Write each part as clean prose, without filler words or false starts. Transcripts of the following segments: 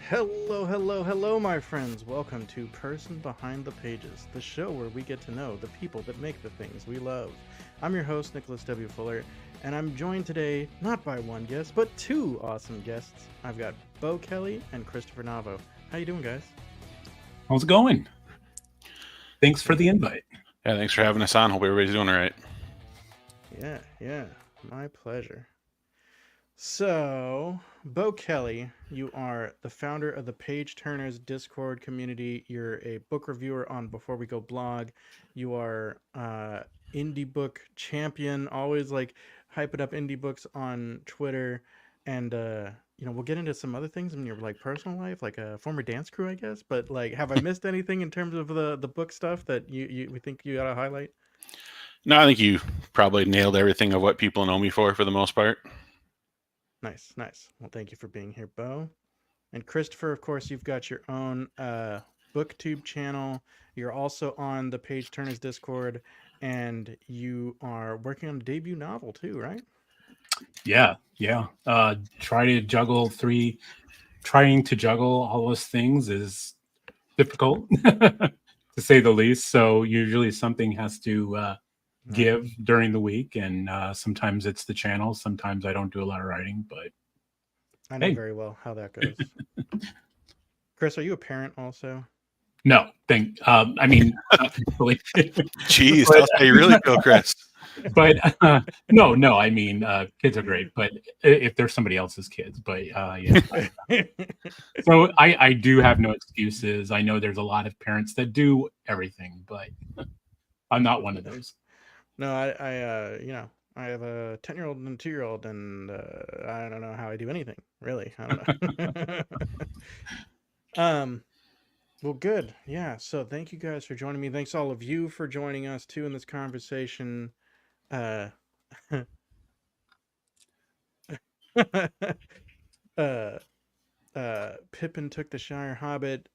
Hello, hello, hello, my friends. Welcome to Person Behind the Pages, the show where we get to know the people that make the things we love. I'm your host, Nicholas W. Fuller, and I'm joined today not by one guest, but two awesome guests. I've got Boe Kelley and Christopher Navo. How you doing, guys? How's it going? Thanks for Yeah, the invite. Yeah, thanks for having us on. Hope everybody's doing all right. yeah, my pleasure. So, Boe Kelley, you are the founder of the Page Turners Discord community. You're a book reviewer on Before We Go blog. You are indie book champion, always like hyping up indie books on Twitter. And we'll get into some other things in your like personal life, like a former dance crew, I guess. But like, have I missed anything in terms of the book stuff that you we think you gotta highlight? No, I think you probably nailed everything of what people know me for the most part. Nice, nice. Well, thank you for being here, Bo. And Christopher, of course, you've got your own booktube channel. You're also on the Page Turners Discord, and you are working on a debut novel too, right? Yeah. Trying to juggle all those things is difficult, to say the least. So usually something has to Right. give during the week, and sometimes it's the channel. Sometimes I don't do a lot of writing, but I know hey, very well how that goes. Chris, are you a parent also? no, I mean, not thankfully, Jeez, but that's how you really feel, Chris. but no. I mean, kids are great, but if there's somebody else's kids, but yeah. So I do have no excuses. I know there's a lot of parents that do everything, but I'm not one of those. No, I have a 10-year-old and a 2-year-old, and I don't know how I do anything really. I don't know. um, Well, good. Yeah. So thank you guys for joining me. Thanks all of you for joining us too in this conversation. Uh, uh, Pippin took the Shire Hobbit.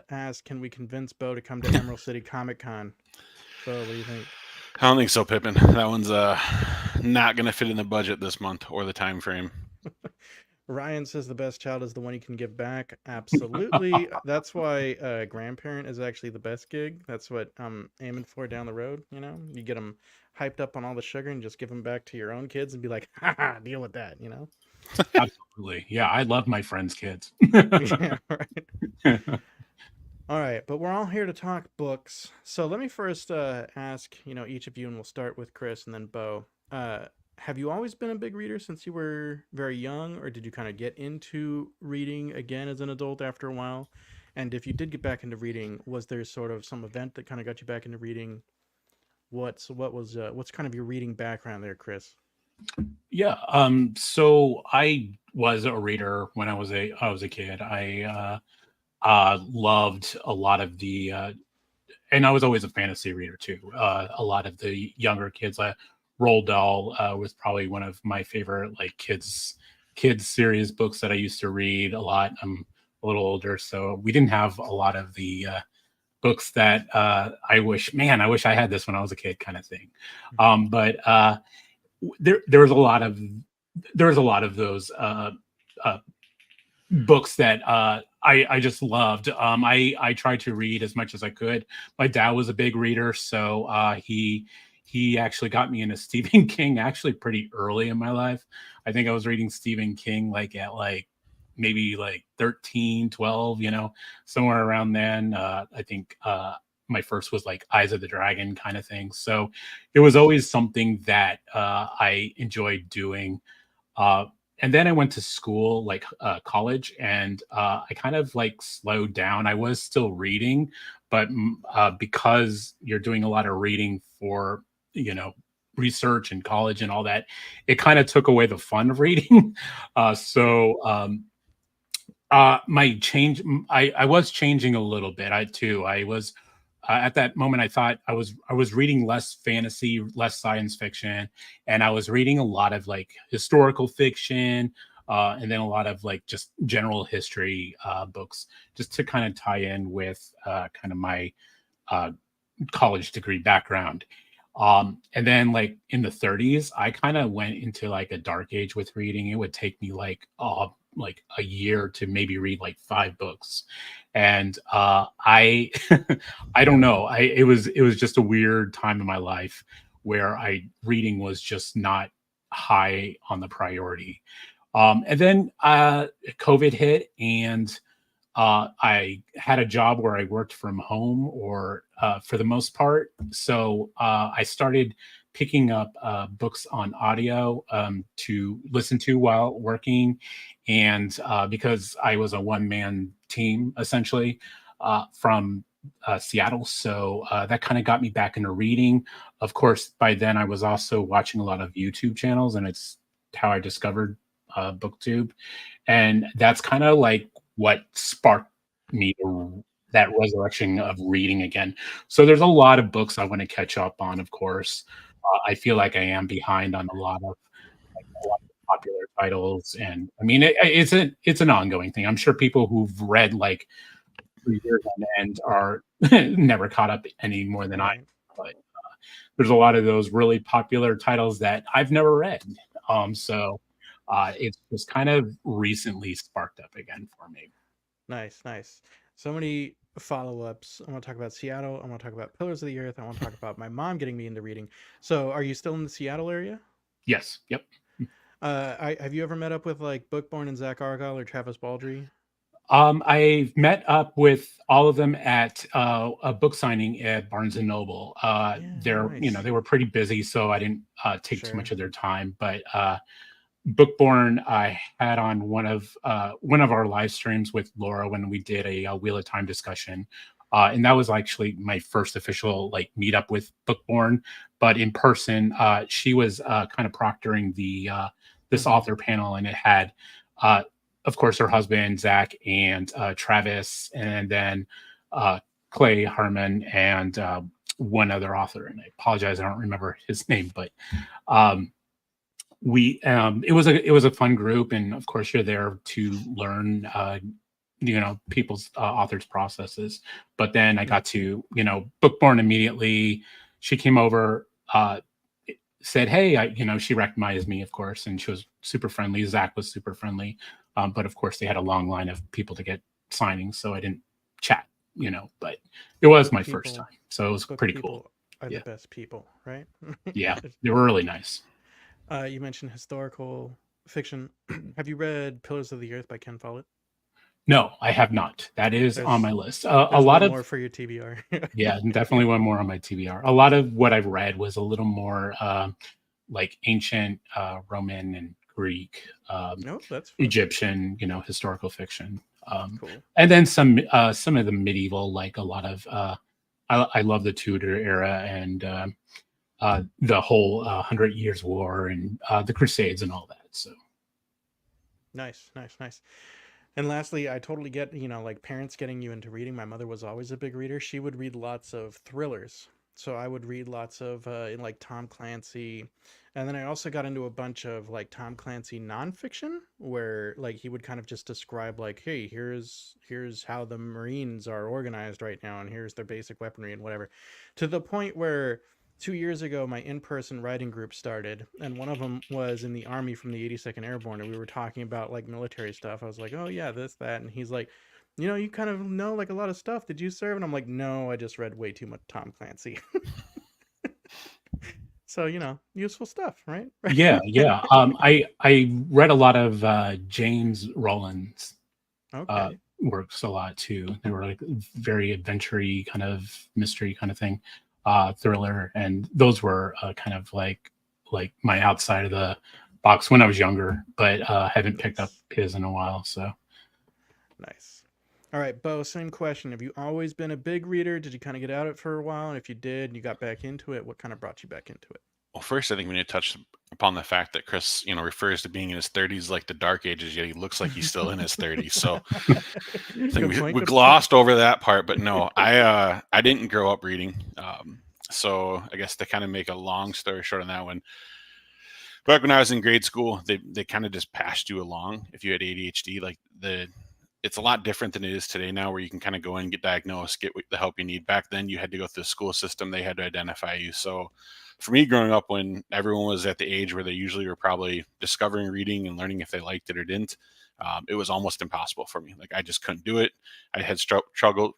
Asked, can we convince Bo to come to Emerald City Comic Con? Bo, what do you think? I don't think so, Pippin. That one's not going to fit in the budget this month or the time frame. Ryan says the best child is the one you can give back. Absolutely. That's why grandparent is actually the best gig. That's what I'm aiming for down the road. You know, you get them hyped up on all the sugar and just give them back to your own kids and be like, ha, deal with that. You know? Absolutely. Yeah, I love my friends' kids. Yeah. Right. All right, but we're all here to talk books. So let me first ask, each of you, and we'll start with Chris and then Bo. Have you always been a big reader since you were very young, or did you kind of get into reading again as an adult after a while? And if you did get back into reading, was there sort of some event that kind of got you back into reading? What's kind of your reading background there, Chris? Yeah. So I was a reader when I was a kid. I loved a lot of and I was always a fantasy reader too. A lot of the younger kids, Roald Dahl was probably one of my favorite like kids series books that I used to read a lot. I'm a little older, so we didn't have a lot of the books that I wish I had this when I was a kid, kind of thing. But there was a lot of those uh, books that I just loved. I tried to read as much as I could. My dad was a big reader, so he actually got me into Stephen King actually pretty early in my life. I think I was reading Stephen King like at like maybe like 13, 12, somewhere around then. I think my first was like Eyes of the Dragon kind of thing. So it was always something that I enjoyed doing. Uh, and then I went to school, like college, and I kind of like slowed down. I was still reading, but because you're doing a lot of reading for, you know, research and college and all that, it kind of took away the fun of reading. My change, I was changing a little bit. I was at that moment I thought I was reading less fantasy, less science fiction, and I was reading a lot of like historical fiction, and then a lot of like just general history books, just to kind of tie in with kind of my uh, college degree background. And then like in the 30s, I kind of went into like a dark age with reading. It would take me like like a year to maybe read like 5 books, and I I don't know. It was just a weird time in my life where I reading was just not high on the priority. And then COVID hit, and I had a job where I worked from home, or for the most part. So I started picking up books on audio to listen to while working. And because I was a one man team essentially from Seattle. So that kind of got me back into reading. Of course, by then I was also watching a lot of YouTube channels, and it's how I discovered BookTube. And that's kind of like what sparked me to that resurrection of reading again. So there's a lot of books I want to catch up on. Of course, I feel like I am behind on a lot of popular titles, and I mean it's an ongoing thing. I'm sure people who've read like 3 years on end are never caught up any more than I. Right. But there's a lot of those really popular titles that I've never read. So it's just kind of recently sparked up again for me. Nice, nice. So many follow-ups. I want to talk about Seattle. I want to talk about Pillars of the Earth. I want to talk about my mom getting me into reading. So, are you still in the Seattle area? Yes. Yep. Have you ever met up with like Bookborn and Zach Argyle or Travis Baldry? I've met up with all of them at a book signing at Barnes and Noble. Yeah, They nice. were pretty busy, so I didn't take too Sure. much of their time. But Bookborn, I had on one of our live streams with Laura when we did a Wheel of Time discussion, and that was actually my first official like meetup with Bookborn. But in person, she was kind of proctoring the this Hmm. author panel, and it had, uh, of course, her husband Zach and Travis, and then uh, Clay Harmon and one other author. And I apologize, I don't remember his name, but. Um, we it was a fun group, and of course you're there to learn people's authors processes. But then I got Nice. to Bookborn immediately. She came over, said hey, she recognized me, of course, and she was super friendly. Zach was super friendly, but of course they had a long line of people to get signings, so I didn't chat, but it was Book my first people, time, so it was book pretty cool. people are the Yeah, best people, right? yeah, they were really nice. You mentioned historical fiction. Have you read Pillars of the Earth by Ken Follett? No, I have not. That is on There's my list. A there's lot one of, more for your TBR. yeah, definitely one more on my TBR. A lot of what I've read was a little more like ancient Roman and Greek, No, that's fun. Egyptian, historical fiction, Cool. and then some of the medieval, like a lot of. I love the Tudor era and the whole Hundred Years' War and the Crusades and all that. So Nice, nice, nice. And lastly, I totally get, like parents getting you into reading. My mother was always a big reader. She would read lots of thrillers. So I would read lots of like Tom Clancy. And then I also got into a bunch of like Tom Clancy nonfiction where like he would kind of just describe like, hey, here's how the Marines are organized right now and here's their basic weaponry and whatever. To the point where 2 years ago my in-person writing group started, and one of them was in the army from the 82nd Airborne, and we were talking about like military stuff. I was like, oh yeah, this that, and he's like, you kind of know like a lot of stuff. Did you serve? And I'm like, no, I just read way too much Tom Clancy. So useful stuff, right? yeah, yeah. I read a lot of James Rowland's Okay. works a lot too. They were like very adventure-y kind of mystery kind of thing, thriller, and those were kind of like my outside of the box when I was younger, but haven't picked up Nice. his in a while. So Nice. All right, Bo, same question. Have you always been a big reader? Did you kind of get out of it for a while? And if you did and you got back into it, what kind of brought you back into it? Well, first, I think we need to touch upon the fact that Chris, refers to being in his 30s like the dark ages, yet he looks like he's still in his 30s. So I think Good point. we Good point. glossed over that part, but no, I didn't grow up reading. So I guess to kind of make a long story short on that one, back when I was in grade school, they kind of just passed you along if you had ADHD. It's a lot different than it is today now, where you can kind of go in, get diagnosed, get the help you need. Back then, you had to go through the school system; they had to identify you. So, for me, growing up when everyone was at the age where they usually were probably discovering reading and learning if they liked it or didn't, it was almost impossible for me. Like I just couldn't do it. I had struggled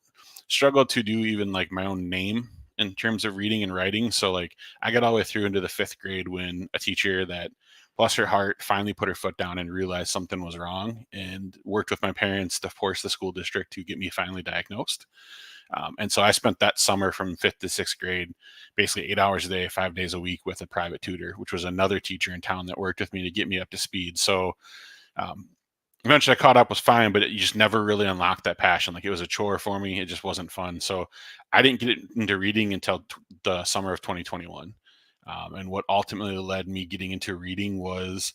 to do even like my own name in terms of reading and writing. So like I got all the way through into the 5th grade when a teacher that, bless her heart, finally put her foot down and realized something was wrong and worked with my parents to force the school district to get me finally diagnosed. And so I spent that summer from 5th to 6th grade, basically 8 hours a day, 5 days a week with a private tutor, which was another teacher in town that worked with me to get me up to speed. So um, eventually I caught up, was fine, but you just never really unlocked that passion. Like it was a chore for me. It just wasn't fun. So I didn't get into reading until the summer of 2021. And what ultimately led me getting into reading was,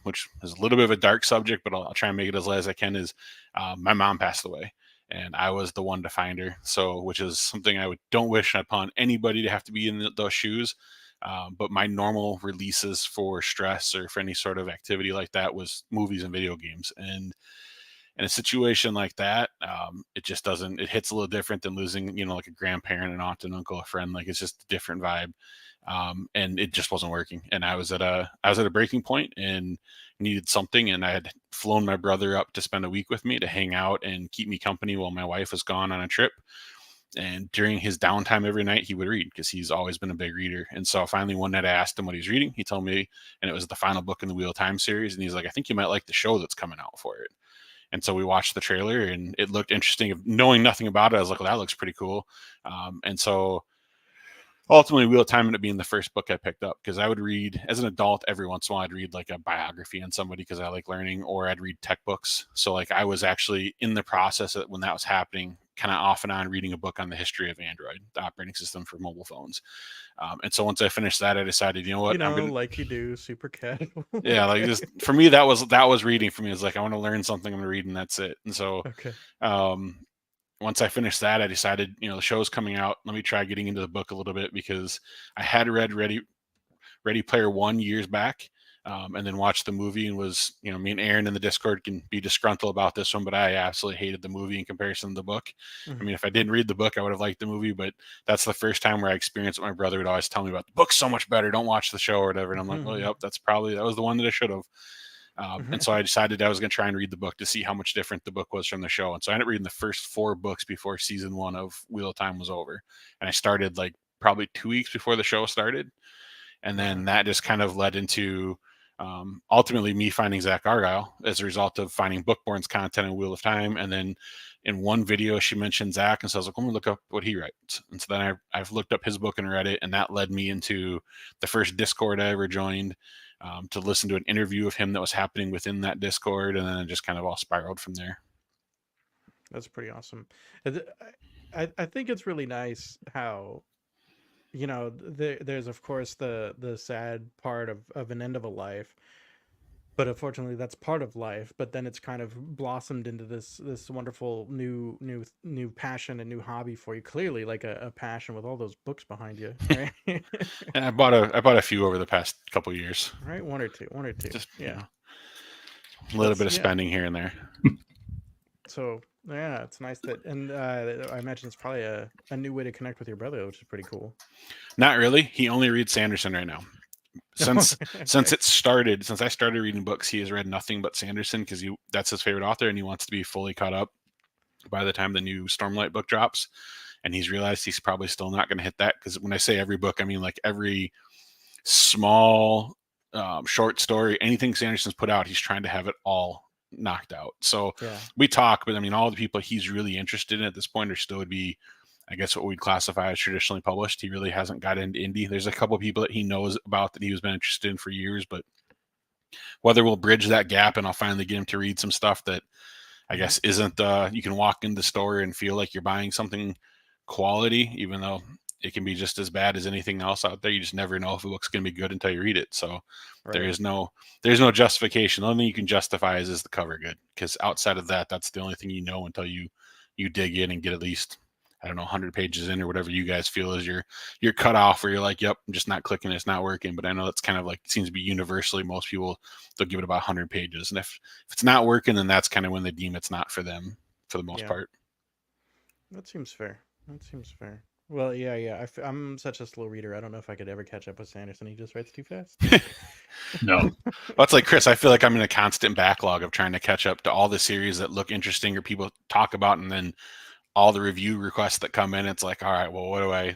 which is a little bit of a dark subject, but I'll try and make it as light as I can, is my mom passed away. And I was the one to find her. So, which is something don't wish upon anybody to have to be in those shoes. But my normal releases for stress or for any sort of activity like that was movies and video games. And in a situation like that, it just doesn't, it hits a little different than losing, like a grandparent, an aunt, an uncle, a friend. Like it's just a different vibe. And it just wasn't working. And I was at a breaking point and needed something. And I had flown my brother up to spend a week with me to hang out and keep me company while my wife was gone on a trip. And during his downtime every night, he would read because he's always been a big reader. And so finally one night I asked him what he's reading. He told me, and it was the final book in the Wheel of Time series. And he's like, I think you might like the show that's coming out for it. And so we watched the trailer and it looked interesting. Knowing nothing about it, I was like, well, that looks pretty cool. And so ultimately Wheel of Time ended up being the first book I picked up because I would read as an adult every once in a while. I'd read like a biography on somebody because I like learning, or I'd read tech books. So like I was actually in the process of, when that was happening, kind of off and on reading a book on the history of Android, the operating system for mobile phones. And so once I finished that, I decided, you know what, I'm gonna, like you do, super casual. yeah, like just for me that was reading for me. It's like I want to learn something, I'm gonna read, and that's it. And so Okay. Once I finished that, I decided, the show's coming out. Let me try getting into the book a little bit because I had read Ready Player One years back, and then watched the movie and was, me and Aaron in the Discord can be disgruntled about this one, but I absolutely hated the movie in comparison to the book. I mean, if I didn't read the book, I would have liked the movie, but that's the first time where I experienced what my brother would always tell me about. The book's so much better. Don't watch the show or whatever. And I'm like, well, yep, that was the one that I should have. And so I decided I was going to try and read the book to see how much different the book was from the show. And so I ended up reading the first 4 books before season 1 of Wheel of Time was over. And I started like probably 2 weeks before the show started. And then that just kind of led into ultimately me finding Zach Argyle as a result of finding Bookborn's content in Wheel of Time. And then in one video, she mentioned Zach. And so I was like, let me look up what he writes. And so then I've looked up his book and read it. And that led me into the first Discord I ever joined, to listen to an interview of him that was happening within that Discord. And then it just kind of all spiraled from there. That's pretty awesome. I think it's really nice how, there's of course the sad part of an end of a life, but unfortunately that's part of life. But then it's kind of blossomed into this wonderful new passion and new hobby for you. Clearly, like a passion with all those books behind you, right? And I bought a few over the past couple of years. Right, one or two. Just a little bit of spending here and there. So yeah, it's nice that, and I imagine it's probably a new way to connect with your brother, which is pretty cool. Not really. He only reads Sanderson right now. Since I started reading books, he has read nothing but Sanderson because that's his favorite author, and he wants to be fully caught up by the time the new Stormlight book drops. And he's realized he's probably still not going to hit that, because when I say every book, I mean like every small short story, anything Sanderson's put out, he's trying to have it all knocked out. So we talk, but I mean, all the people he's really interested in at this point are still would be, I guess, what we'd classify as traditionally published. He really hasn't got into indie. There's a couple of people that he knows about that he's been interested in for years, but whether we'll bridge that gap and I'll finally get him to read some stuff that I guess isn't, you can walk into the store and feel like you're buying something quality, even though it can be just as bad as anything else out there. You just never know if a book's going to be good until you read it. So there's no justification. The only thing you can justify is the cover good? Because outside of that, that's the only thing you know until you dig in and get at least, I don't know, 100 pages in or whatever you guys feel is your cutoff, where you're like, yep, I'm just not clicking, it's not working. But I know that's kind of like, seems to be universally, most people, they'll give it about 100 pages. And if it's not working, then that's kind of when they deem it's not for them for the most part. That seems fair. Well, yeah. I'm such a slow reader. I don't know if I could ever catch up with Sanderson. He just writes too fast. No. Well, it's like Chris. I feel like I'm in a constant backlog of trying to catch up to all the series that look interesting or people talk about, and then all the review requests that come in. It's like, all right, well, what do I?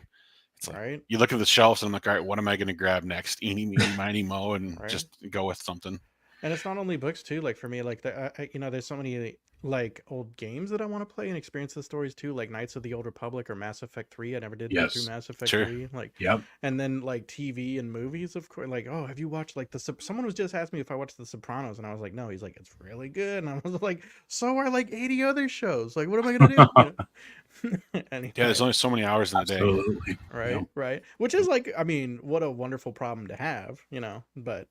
It's like Right. you look at the shelves and I'm like, all right, what am I going to grab next? Eeny, meeny, miny, mo, and Right. just go with something. And it's not only books too. Like for me, like there's so many like old games that I want to play and experience the stories too, like Knights of the Old Republic or Mass Effect 3. I never did play through Yes. Mass Effect Sure. 3. Like, Yep. and then like TV and movies, of course. Like, oh, have you watched like someone was just asked me if I watched The Sopranos, and I was like, no. He's like, it's really good, and I was like, so are like 80 other shows. Like, what am I gonna do? You know. Anyway. Yeah, there's only so many hours in the day. Absolutely. Right. Right. Which is like, I mean, what a wonderful problem to have, you know. But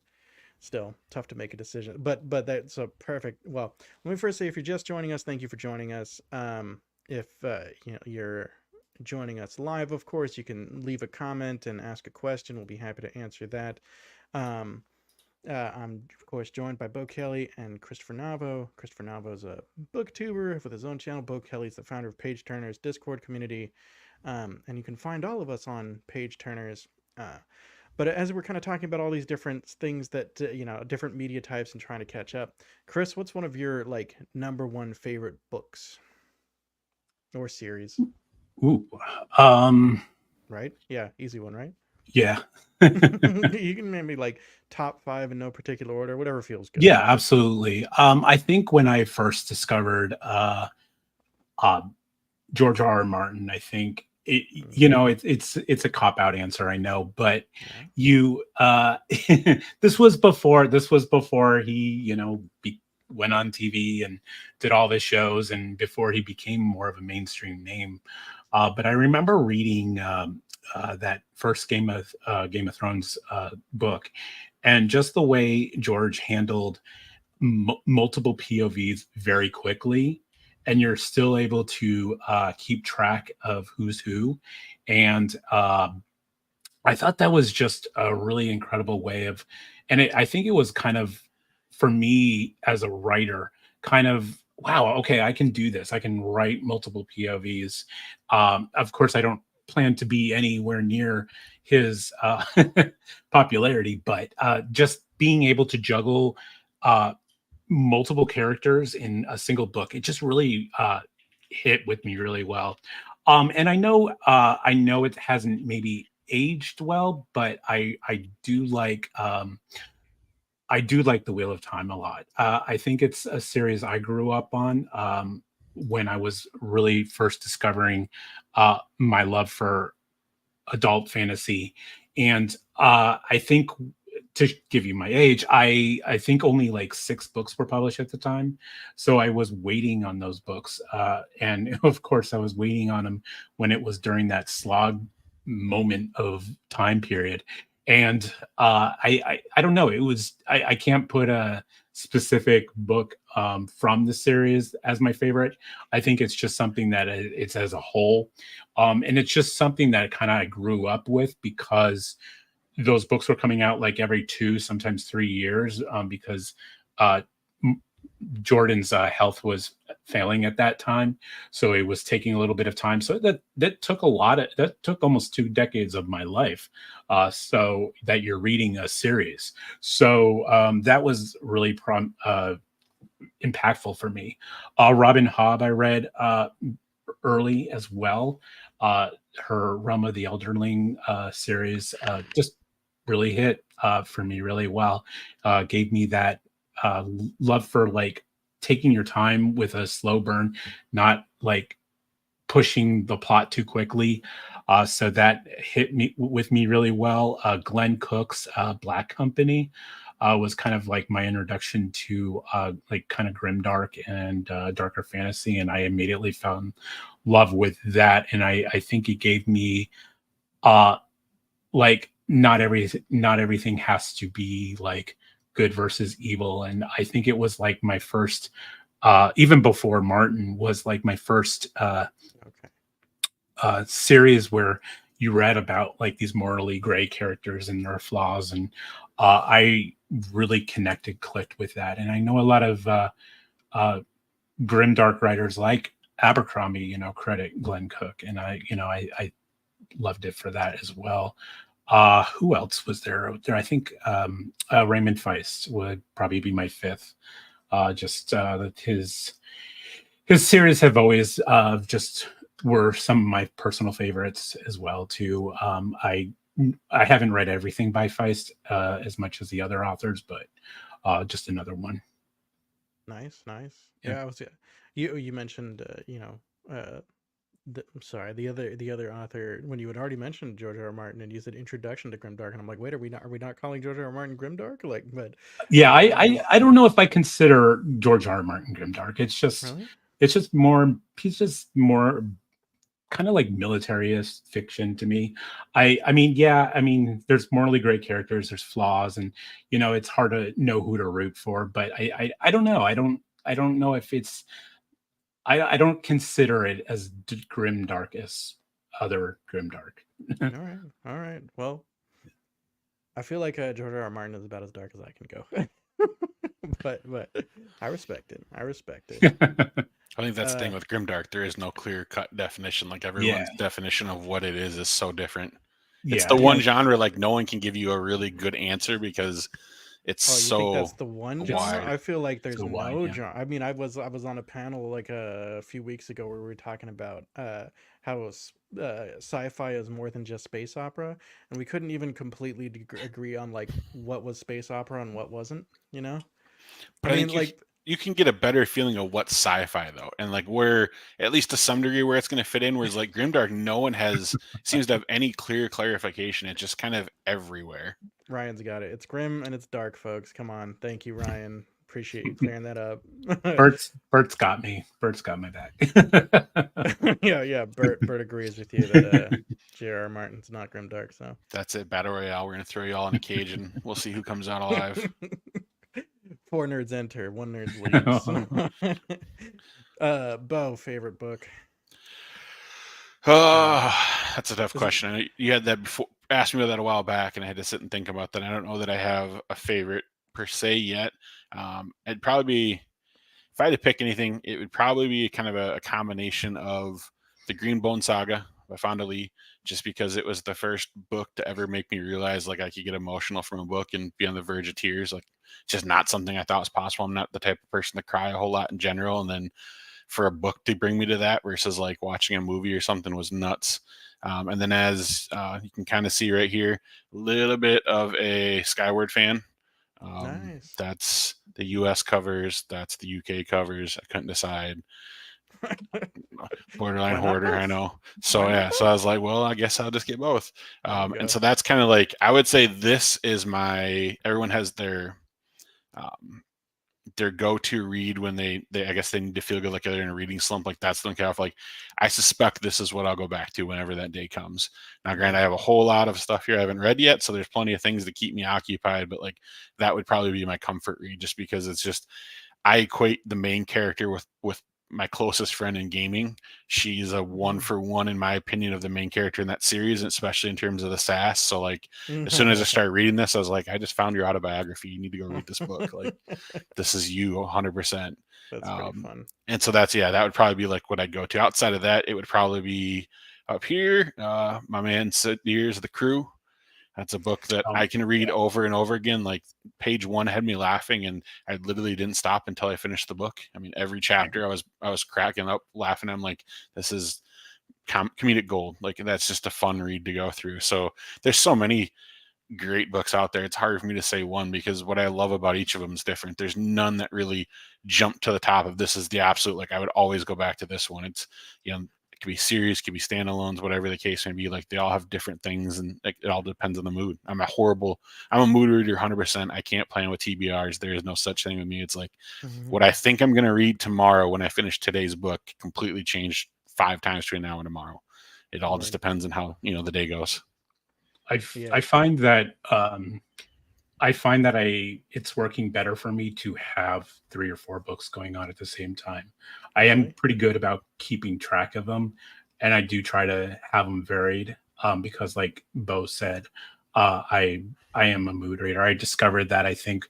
still tough to make a decision, but that's a perfect. Well, let me first say, if you're just joining us, thank you for joining us. If you're joining us live, of course you can leave a comment and ask a question. We'll be happy to answer that. um I'm of course joined by Boe Kelley and Christopher Navo. Christopher Navo is a booktuber with his own channel. Boe Kelley's the founder of Page Turner's Discord community, and you can find all of us on Page Turner's. But as we're kind of talking about all these different things that different media types and trying to catch up, Chris, what's one of your like number one favorite books or series? Ooh. Right? Yeah, easy one, right? Yeah. You can maybe like top 5 in no particular order, whatever feels good. Yeah, absolutely. I think when I first discovered uh, George R. R. Martin, I think it's a cop out answer, I know, but Yeah. you this was before he went on TV and did all the shows, and before he became more of a mainstream name. But I remember reading that first Game of Thrones book, and just the way George handled multiple POVs very quickly, and you're still able to keep track of who's who. And I thought that was just a really incredible way of, and I think it was kind of, for me as a writer, kind of, wow, okay, I can do this. I can write multiple POVs. Of course, I don't plan to be anywhere near his popularity, but just being able to juggle uh, multiple characters in a single book, it just really hit with me really well. And I know it hasn't maybe aged well, but I do like the Wheel of Time a lot. I think it's a series I grew up on when I was really first discovering my love for adult fantasy. And I think, to give you my age, I think only like 6 books were published at the time, so I was waiting on those books, and of course I was waiting on them when it was during that slog moment of time period. And I don't know, it was, I can't put a specific book from the series as my favorite. I think it's just something that it's as a whole, and it's just something that kind of I grew up with, because those books were coming out like every 2, sometimes 3 years, because uh, Jordan's health was failing at that time, so it was taking a little bit of time. So that took almost 2 decades of my life. So that you're reading a series, so that was really impactful for me. Robin Hobb I read early as well. Her Realm of the Elderling series just really hit for me really well. Gave me that love for like taking your time with a slow burn, not like pushing the plot too quickly. So that hit me really well. Glenn Cook's Black Company was kind of like my introduction to like kind of grimdark and darker fantasy, and I immediately found love with that. And I think it gave me like not everything has to be like good versus evil. And I think it was like my first, even before Martin, was like my first series where you read about like these morally gray characters and their flaws. And I really clicked with that. And I know a lot of grim dark writers like Abercrombie, credit Glenn Cook. And I loved it for that as well. Who else was there? I think Raymond Feist would probably be my fifth. Just his series have always just were some of my personal favorites as well too. I haven't read everything by Feist as much as the other authors, but just another one. Nice. Yeah. Yeah, I was. You mentioned I'm sorry, the other author, when you had already mentioned George R. R. Martin and you said introduction to Grimdark, and I'm like, wait, are we not calling George R. R. Martin Grimdark? Like, but Yeah, nice. I don't know if I consider George R. R. Martin grimdark. Really? It's just more. He's just more kind of like militarist fiction to me. I mean, yeah, I mean, there's morally great characters, there's flaws, and it's hard to know who to root for. But I don't know. I don't know if it's. I don't consider it as grimdark as other grimdark. All right. Well, I feel like George R. R. Martin is about as dark as I can go. but I respect it. I think that's the thing with grimdark. There is no clear cut definition. Like everyone's definition of what it is so different. It's the one genre like no one can give you a really good answer because it's so. You think that's the one genre? wide. I feel like there's So wide, no yeah. genre. I mean, I was on a panel like a few weeks ago where we were talking about how sci-fi is more than just space opera, and we couldn't even completely agree on like what was space opera and what wasn't. But I mean, think like you can get a better feeling of what's sci-fi though, and like where at least to some degree where it's going to fit in. Whereas like grimdark, no one seems to have any clear clarification. It's just kind of everywhere. Ryan's got it. It's grim and it's dark, folks. Come on, thank you, Ryan. Appreciate you clearing that up. Bert's got me. Bert's got my back. yeah. Bert agrees with you that J.R.R. Martin's not grimdark. So that's it. Battle Royale. We're gonna throw you all in a cage and we'll see who comes out alive. 4 nerds enter, 1 nerd leaves. Boe, favorite book? That's a tough question. You had that before, asked me that a while back, and I had to sit and think about that. I don't know that I have a favorite per se yet. It'd probably be, if I had to pick anything, it would probably be kind of a combination of the Green Bone Saga by Fonda Lee, just because it was the first book to ever make me realize like I could get emotional from a book and be on the verge of tears. Like, just not something I thought was possible. I'm not the type of person to cry a whole lot in general, and then for a book to bring me to that versus like watching a movie or something was nuts. And then as you can kind of see right here, a little bit of a Skyward fan. Nice. That's the US covers. That's the UK covers. I couldn't decide. Borderline hoarder, both? I know. So yeah, so I was like, well, I guess I'll just get both. And so that's kind of like, I would say this is everyone has their go-to read when they I guess they need to feel good, like they're in a reading slump. Like that's the kind of like, I suspect this is what I'll go back to whenever that day comes. Now, granted, I have a whole lot of stuff here I haven't read yet, so there's plenty of things to keep me occupied, but like that would probably be my comfort read, just because it's just, I equate the main character with my closest friend in gaming. She's a 1-for-1 in my opinion of the main character in that series, and especially in terms of the sass. So like as soon as I started reading this, I was like, I just found your autobiography. You need to go read this book. Like this is you 100%. That's pretty fun. And so that would probably be like what I'd go to. Outside of that, it would probably be up here. My man Years of the Crew. That's a book that I can read over and over again. Like page 1 had me laughing, and I literally didn't stop until I finished the book. I mean, every chapter I was cracking up, laughing. I'm like, this is comedic gold. Like that's just a fun read to go through. So there's so many great books out there. It's hard for me to say one, because what I love about each of them is different. There's none that really jump to the top of this is the absolute, like I would always go back to this one. It's, it could be series, could be standalones, whatever the case may be. Like they all have different things, and like, it all depends on the mood. I'm a mood reader 100%. I can't plan with TBRs. There is no such thing with me. It's like what I think I'm going to read tomorrow when I finish today's book completely changed 5 times between now and tomorrow. It all just depends on how, the day goes. I find that it's working better for me to have 3 or 4 books going on at the same time. I am pretty good about keeping track of them, and I do try to have them varied because, like Boe said, I am a mood reader. I discovered that, I think,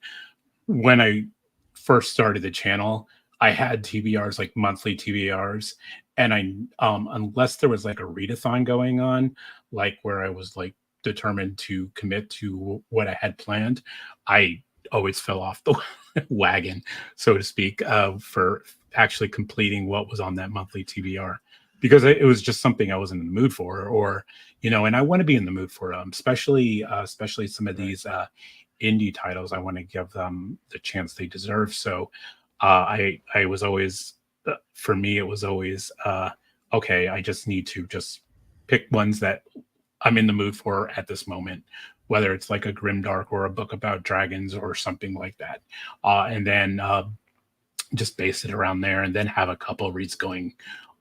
when I first started the channel. I had TBRs, like monthly TBRs, and I unless there was like a readathon going on, like where I was like determined to commit to what I had planned, I always fell off the wagon, so to speak, for actually completing what was on that monthly TBR because it was just something I wasn't in the mood for, or and I want to be in the mood for especially some of Right. these indie titles. I want to give them the chance they deserve. So I was always for me it was always okay. I just need to just pick ones that I'm in the mood for at this moment, whether it's like a grimdark or a book about dragons or something like that, and then just base it around there, and then have a couple of reads going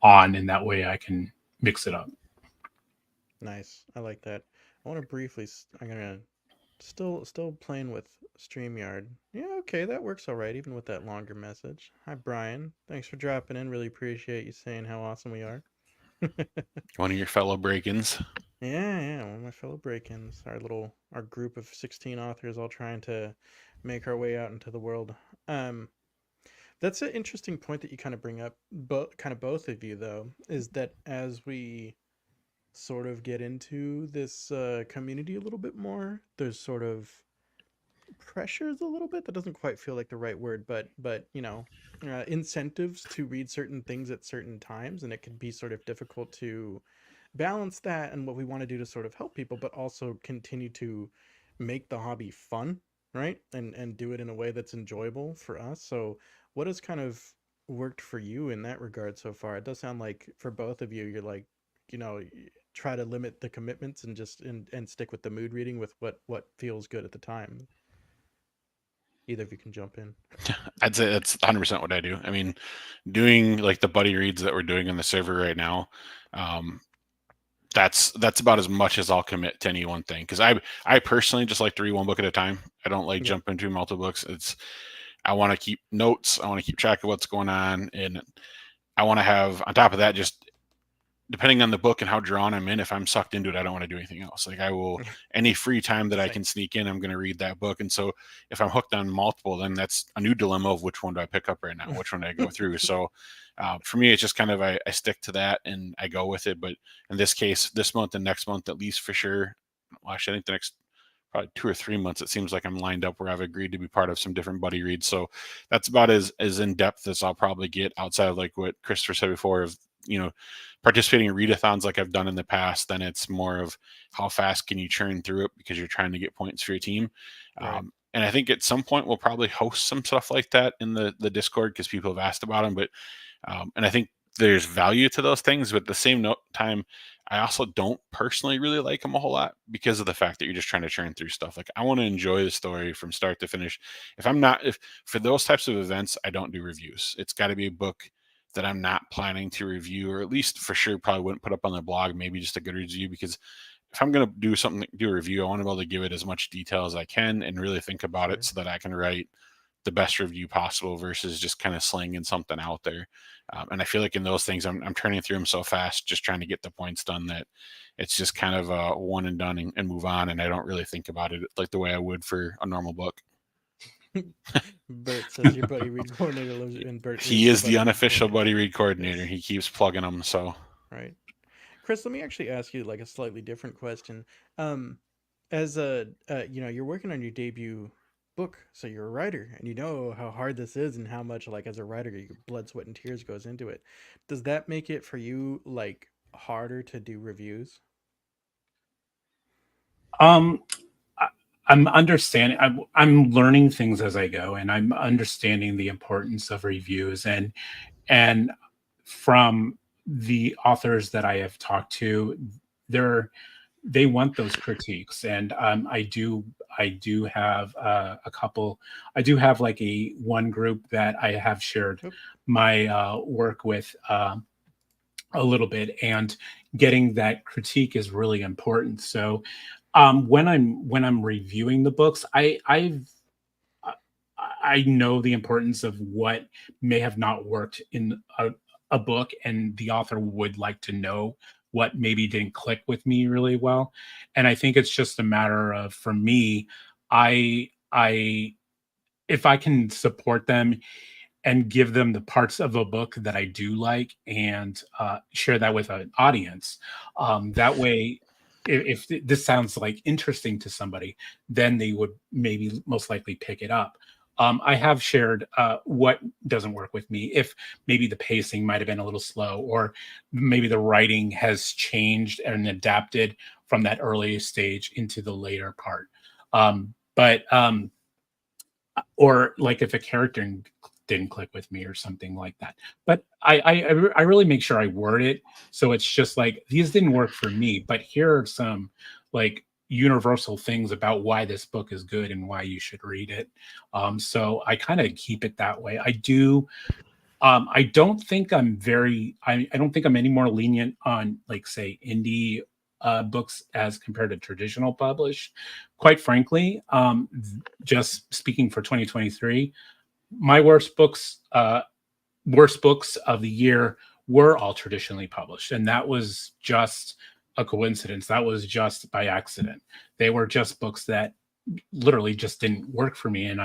on, and that way I can mix it up. Nice. I like that. I want to briefly. I'm gonna still playing with StreamYard. Yeah, okay, that works all right, even with that longer message. Hi, Brian. Thanks for dropping in. Really appreciate you saying how awesome we are. One of your fellow break-ins. Yeah, one of my fellow break-ins. Our group of 16 authors all trying to make our way out into the world. Um, that's an interesting point that you kind of bring up, kind of both of you though, is that as we sort of get into this community a little bit more, there's sort of pressures a little bit. That doesn't quite feel like the right word, but incentives to read certain things at certain times, and it can be sort of difficult to balance that and what we want to do to sort of help people, but also continue to make the hobby fun, right? And do it in a way that's enjoyable for us. So, what has kind of worked for you in that regard so far? It does sound like for both of you, you're like, try to limit the commitments and just and stick with the mood reading with what feels good at the time. Either of you can jump in. I'd say that's 100% what I do. I mean, doing like the buddy reads that we're doing on the server right now, um, that's about as much as I'll commit to any one thing. Because I personally just like to read one book at a time. I don't like Yep. jumping into multiple books. I want to keep notes. I want to keep track of what's going on, and I want to have on top of that just depending on the book and how drawn I'm in, if I'm sucked into it, I don't want to do anything else. Like I will, any free time that I Same. can sneak in, I'm going to read that book. And so if I'm hooked on multiple, then that's a new dilemma of which one do I pick up right now? Which one do I go through? So for me, it's just kind of, I stick to that and I go with it. But in this case, this month and next month, at least for sure. Well, actually, I think the next probably 2 or 3 months, it seems like I'm lined up where I've agreed to be part of some different buddy reads. So that's about as in depth as I'll probably get outside of like what Christopher said before of, participating in readathons like I've done in the past. Then it's more of how fast can you churn through it because you're trying to get points for your team. Right. And I think at some point we'll probably host some stuff like that in the Discord because people have asked about them. But and I think there's value to those things, but at the same time, I also don't personally really like them a whole lot because of the fact that you're just trying to churn through stuff. Like I want to enjoy the story from start to finish. If for those types of events, I don't do reviews. It's got to be a book that I'm not planning to review, or at least for sure probably wouldn't put up on the blog, maybe just a good review, because if I'm going to do a review, I want to be able to give it as much detail as I can and really think about it Sure. so that I can write the best review possible versus just kind of slinging something out there. And I feel like in those things, I'm turning through them so fast, just trying to get the points done, that it's just kind of a one and done and move on. And I don't really think about it like the way I would for a normal book. Bert says your buddy read coordinator lives, and Bert He is the is the buddy read unofficial coordinator. buddy read coordinator. Yes. He keeps plugging them. So Right. Chris, let me actually ask you like a slightly different question. Um, as a you're working on your debut book, so you're a writer, and you know how hard this is, and how much like as a writer, your blood, sweat, and tears goes into it. Does that make it for you like harder to do reviews? Um, I, I'm understanding. I'm learning things as I go, and I'm understanding the importance of reviews. And from the authors that I have talked to, they're they want those critiques, and I do have a couple. I do have like a one group that I have shared Oop. my work with a little bit, and getting that critique is really important. So when I'm reviewing the books, I know the importance of what may have not worked in a book, and the author would like to know what maybe didn't click with me really well. And I think it's just a matter of, for me, I if I can support them and give them the parts of a book that I do like, and share that with an audience. That way, if this sounds like interesting to somebody, then they would maybe most likely pick it up. I have shared what doesn't work with me. If maybe the pacing might have been a little slow, or maybe the writing has changed and adapted from that early stage into the later part. But or like if a character didn't click with me or something like that. But I really make sure I word it so it's just like, these didn't work for me, but here are some like universal things about why this book is good and why you should read it. So I kind of keep it that way. I do. I don't think I'm very. I don't think I'm any more lenient on, like, say, indie books as compared to traditional published. Quite frankly, just speaking for 2023, my worst books of the year were all traditionally published, and that was just a coincidence. That was just by accident. They were just books that literally just didn't work for me, and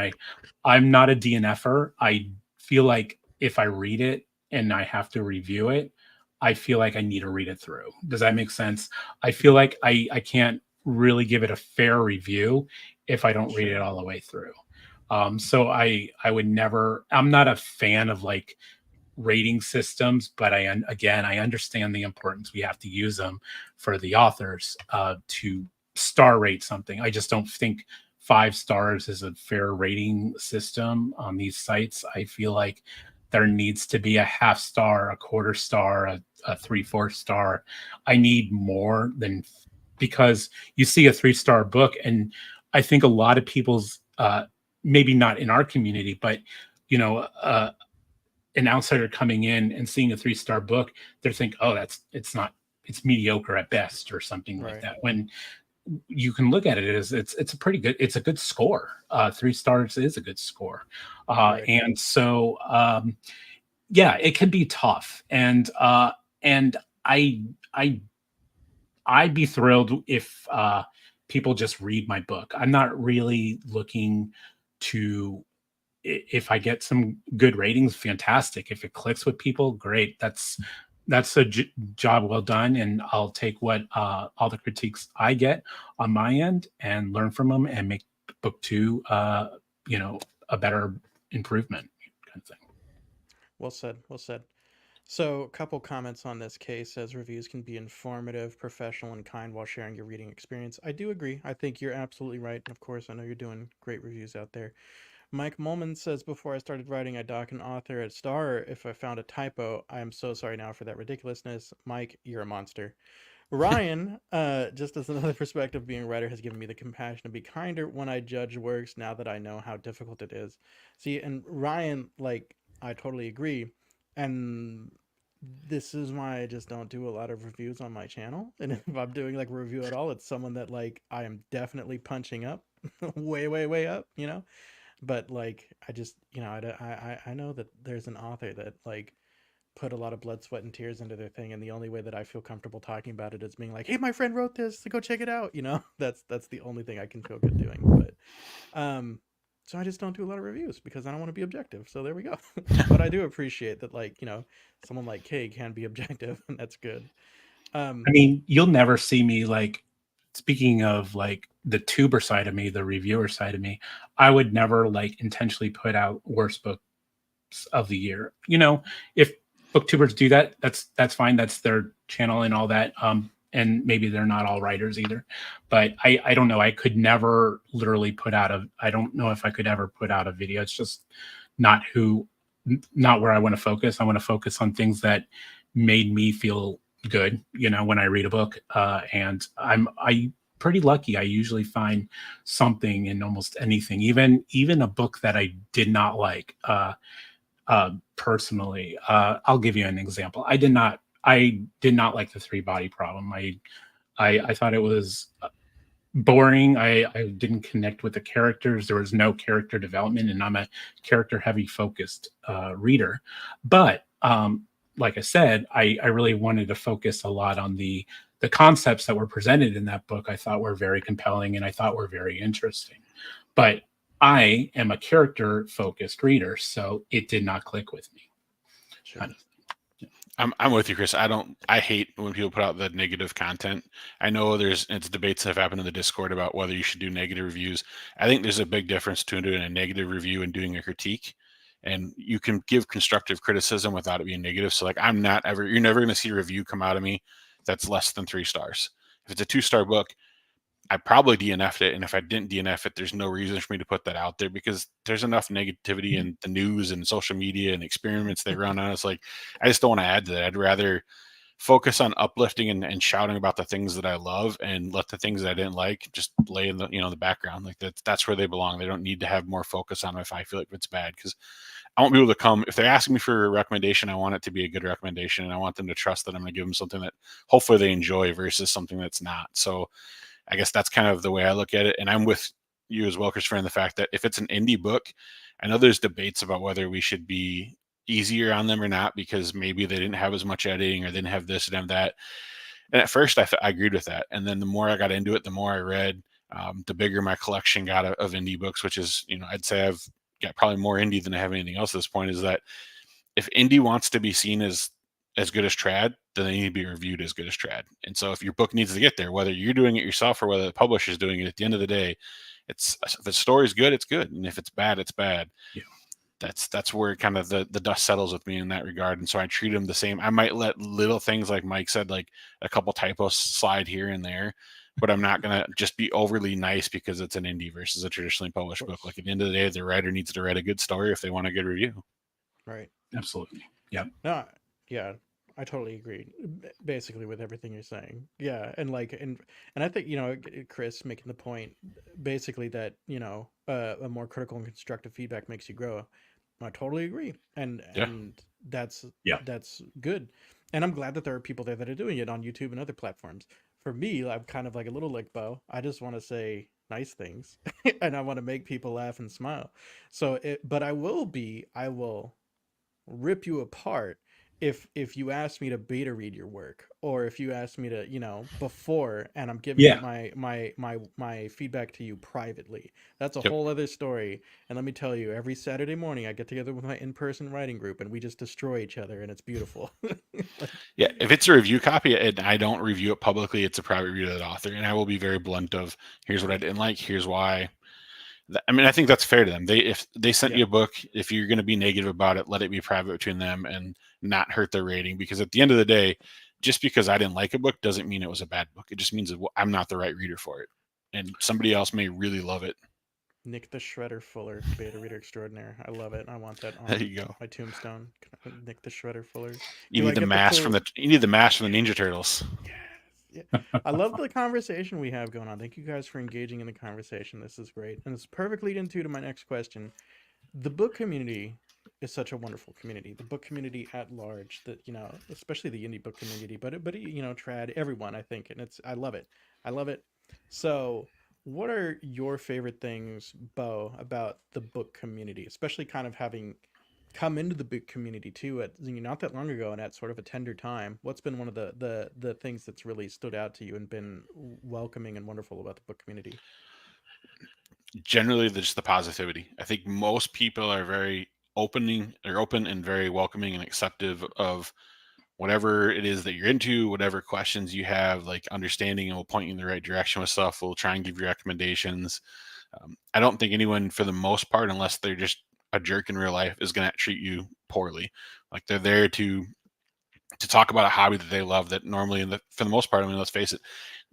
I'm not a DNFer. I feel like if I read it and I have to review it, I feel like I need to read it through. Does that make sense? I feel like I can't really give it a fair review if I don't read it all the way through. So I would never. I'm not a fan of like rating systems, but again, I understand the importance. We have to use them for the authors to star rate something. I just don't think 5 stars is a fair rating system on these sites. I feel like there needs to be a half star, a quarter star, a 3/4 star. I need more than, because you see a 3-star book, and I think a lot of people's maybe not in our community, but you know, an outsider coming in and seeing a 3-star book, they're thinking, oh, it's mediocre at best or something like that. When you can look at it as it's a good score. 3 stars is a good score. And so, yeah, it can be tough. And I'd be thrilled if people just read my book. I'm not really looking to, if I get some good ratings, fantastic. If it clicks with people, great. That's a job well done, and I'll take what all the critiques I get on my end and learn from them and make book 2, a better improvement kind of thing. Well said. Well said. So, a couple comments on this case says reviews can be informative, professional, and kind while sharing your reading experience. I do agree. I think you're absolutely right. And of course, I know you're doing great reviews out there. Mike Molman says, before I started writing, I dock an author at star if I found a typo. I am so sorry now for that ridiculousness. Mike, you're a monster. Ryan, just as another perspective, being a writer has given me the compassion to be kinder when I judge works now that I know how difficult it is. See, and Ryan, like, I totally agree. And this is why I just don't do a lot of reviews on my channel. And if I'm doing like a review at all, it's someone that like I am definitely punching up way, way, way up, you know? But like, I just, I know that there's an author that like put a lot of blood, sweat, and tears into their thing, and the only way that I feel comfortable talking about it is being like, "Hey, my friend wrote this, so go check it out." You know, that's the only thing I can feel good doing. So I just don't do a lot of reviews because I don't want to be objective. So there we go. But I do appreciate that, like, someone like Kay can be objective, and that's good. I mean, you'll never see me like, speaking of like the tuber side of me, the reviewer side of me, I would never like intentionally put out worst books of the year. If booktubers do that, that's fine. That's their channel and all that. And maybe they're not all writers either. But I don't know. I could never literally I don't know if I could ever put out a video. It's just not where I want to focus. I want to focus on things that made me feel good, when I read a book. And I pretty lucky. I usually find something in almost anything, even a book that I did not like. Personally, I'll give you an example. I did not like the 3-body problem. I thought it was boring. I didn't connect with the characters. There was no character development, and I'm a character heavy focused reader. But like I said, I really wanted to focus a lot on the concepts that were presented in that book. I thought were very compelling, and I thought were very interesting. But I am a character focused reader, so it did not click with me. Sure. Kind of. I'm with you, Chris. I hate when people put out the negative content. I know it's debates that have happened in the Discord about whether you should do negative reviews. I think there's a big difference between doing a negative review and doing a critique. And you can give constructive criticism without it being negative. So like you're never gonna see a review come out of me that's less than 3 stars. If it's a 2-star book, I probably DNF'd it, and if I didn't DNF it, there's no reason for me to put that out there because there's enough negativity in the news and social media and experiments they run on. It's like I just don't want to add to that. I'd rather focus on uplifting and shouting about the things that I love and let the things that I didn't like just lay in the background. Like that's where they belong. They don't need to have more focus on if I feel like it's bad because I want people to come. If they're asking me for a recommendation, I want it to be a good recommendation, and I want them to trust that I'm going to give them something that hopefully they enjoy versus something that's not. So I guess that's kind of the way I look at it. And I'm with you as well, Christopher, in the fact that if it's an indie book, I know there's debates about whether we should be easier on them or not because maybe they didn't have as much editing or didn't have this and have that. And at first, I agreed with that. And then the more I got into it, the more I read, the bigger my collection got of indie books, which is, I'd say I've got probably more indie than I have anything else at this point, is that if indie wants to be seen as good as trad, then they need to be reviewed as good as trad. And so if your book needs to get there, whether you're doing it yourself or whether the publisher's doing it, at the end of the day, if the story's good, it's good. And if it's bad, it's bad. Yeah. That's where kind of the dust settles with me in that regard. And so I treat them the same. I might let little things, like Mike said, like a couple typos slide here and there, but I'm not going to just be overly nice because it's an indie versus a traditionally published book. Like at the end of the day, the writer needs to write a good story if they want a good review. Right. Absolutely. Yeah. No, yeah, I totally agree. Basically with everything you're saying. Yeah, and I think, Chris making the point basically that, a more critical and constructive feedback makes you grow. I totally agree. And Yeah. and that's Yeah. that's good. And I'm glad that there are people there that are doing it on YouTube and other platforms. For me, I'm kind of like a little like Bo. I just want to say nice things and I want to make people laugh and smile. But I will rip you apart if you ask me to beta read your work, or if you ask me to, before, and I'm giving Yeah. my feedback to you privately. That's a Yep. whole other story. And let me tell you, every Saturday morning I get together with my in-person writing group and we just destroy each other, and it's beautiful. Yeah, if it's a review copy and I don't review it publicly, it's a private review of the author, and I will be very blunt of here's what I didn't like, here's why. I mean, I think that's fair to them. If they sent Yeah. you a book, if you're going to be negative about it, let it be private between them and not hurt their rating. Because at the end of the day, just because I didn't like a book doesn't mean it was a bad book. It just means that I'm not the right reader for it, and somebody else may really love it. Nick the Shredder Fuller, beta reader extraordinaire. I love it. I want that There on you go. my tombstone. Nick the Shredder Fuller. You Do I need the get mask full- you need the mask from the Ninja Turtles. Yes. Yeah. I love the conversation we have going on. Thank you guys for engaging in the conversation. This is great. And it's perfectly into to my next question. The book community is such a wonderful community. The book community at large, that, especially the indie book community, but trad, everyone, I think, and I love it. I love it. So, what are your favorite things, Bo, about the book community, especially kind of having come into the book community too at not that long ago and at sort of a tender time? What's been one of the things that's really stood out to you and been welcoming and wonderful about the book community? Generally, just the positivity. I think most people are very open and very welcoming and acceptive of whatever it is that you're into, whatever questions you have, like understanding, and will point you in the right direction with stuff. We'll try and give you recommendations. I don't think anyone, for the most part, unless they're just a jerk in real life, is going to treat you poorly. Like they're there to talk about a hobby that they love. That normally, for the most part, I mean, let's face it,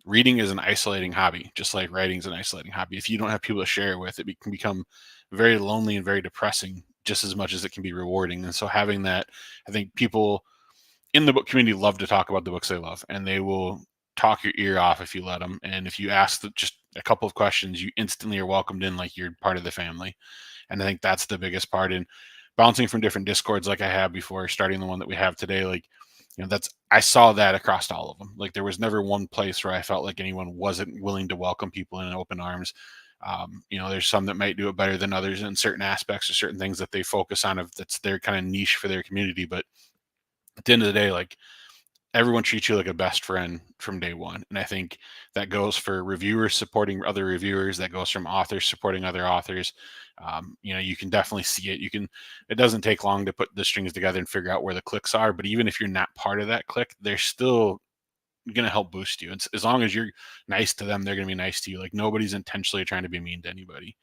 reading is an isolating hobby, just like writing is an isolating hobby. If you don't have people to share it with, it can become very lonely and very depressing, just as much as it can be rewarding. And so having that, I think people in the book community love to talk about the books they love, and they will talk your ear off if you let them. And if you ask just a couple of questions, you instantly are welcomed in like you're part of the family. And I think that's the biggest part. And bouncing from different discords like I have before starting the one that we have today, like, I saw that across all of them. Like there was never one place where I felt like anyone wasn't willing to welcome people in open arms. There's some that might do it better than others in certain aspects or certain things that they focus on, if that's their kind of niche for their community. But at the end of the day, like everyone treats you like a best friend from day one. And I think that goes for reviewers supporting other reviewers. That goes from authors supporting other authors. You can definitely see it. It doesn't take long to put the strings together and figure out where the clicks are. But even if you're not part of that click, they're still going to help boost you. And as long as you're nice to them, they're going to be nice to you. Like nobody's intentionally trying to be mean to anybody.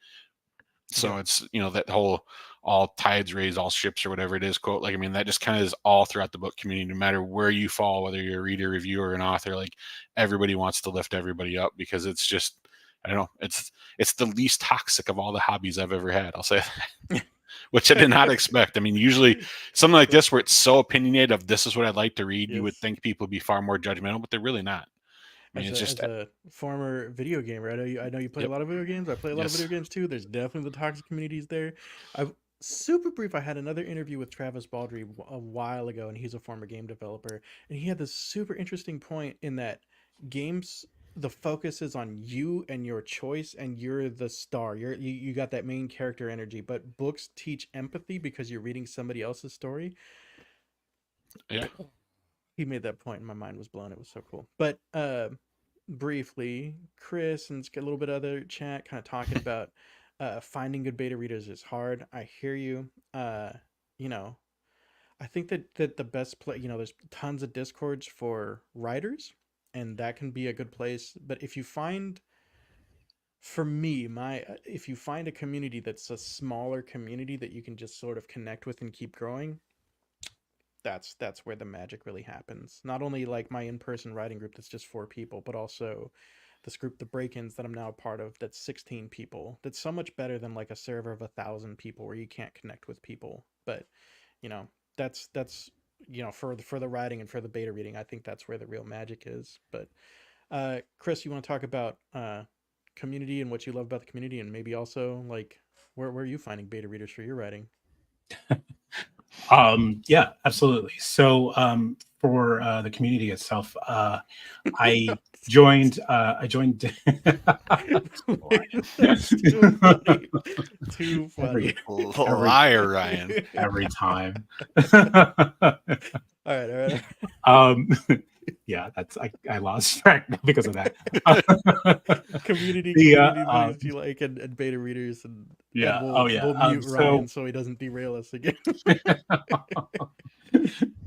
So it's, that whole all tides raise all ships or whatever it is quote. Like, I mean, that just kind of is all throughout the book community, no matter where you fall, whether you're a reader, reviewer, or an author, like everybody wants to lift everybody up because it's just, I don't know, it's the least toxic of all the hobbies I've ever had. I'll say that. Which I did not expect. I mean, usually something like this, where it's so opinionated of this is what I'd like to read, you would think people would be far more judgmental, but they're really not. I mean, as a former video gamer, I know you play a lot of video games. I play a lot of video games too. There's definitely the toxic communities there. Super brief, I had another interview with Travis Baldry a while ago, and he's a former game developer, and he had this super interesting point in that games, the focus is on you and your choice, and you're the star. You got that main character energy, but books teach empathy because you're reading somebody else's story. Yeah. He made that point and my mind was blown. It was so cool. But briefly, Chris and a little bit of other chat kind of talking about finding good beta readers is hard. I hear you. I think that the best play, there's tons of discords for writers, and that can be a good place. But if you find, for me, if you find a community that's a smaller community that you can just sort of connect with and keep growing, that's where the magic really happens. Not only like my in-person writing group that's just 4 people, but also this group, the Break-ins, that I'm now a part of, that's 16 people. That's so much better than like a server of 1,000 people where you can't connect with people. But that's for the writing and for the beta reading, I think that's where the real magic is. But Chris, you want to talk about community and what you love about the community, and maybe also like where are you finding beta readers for your writing? Yeah, absolutely. So for the community itself, I joined Too funny. Liar, Ryan. Every time. All right. Yeah, I lost track because of that. Community leaders you like, and beta readers, and we'll mute Ryan so he doesn't derail us again.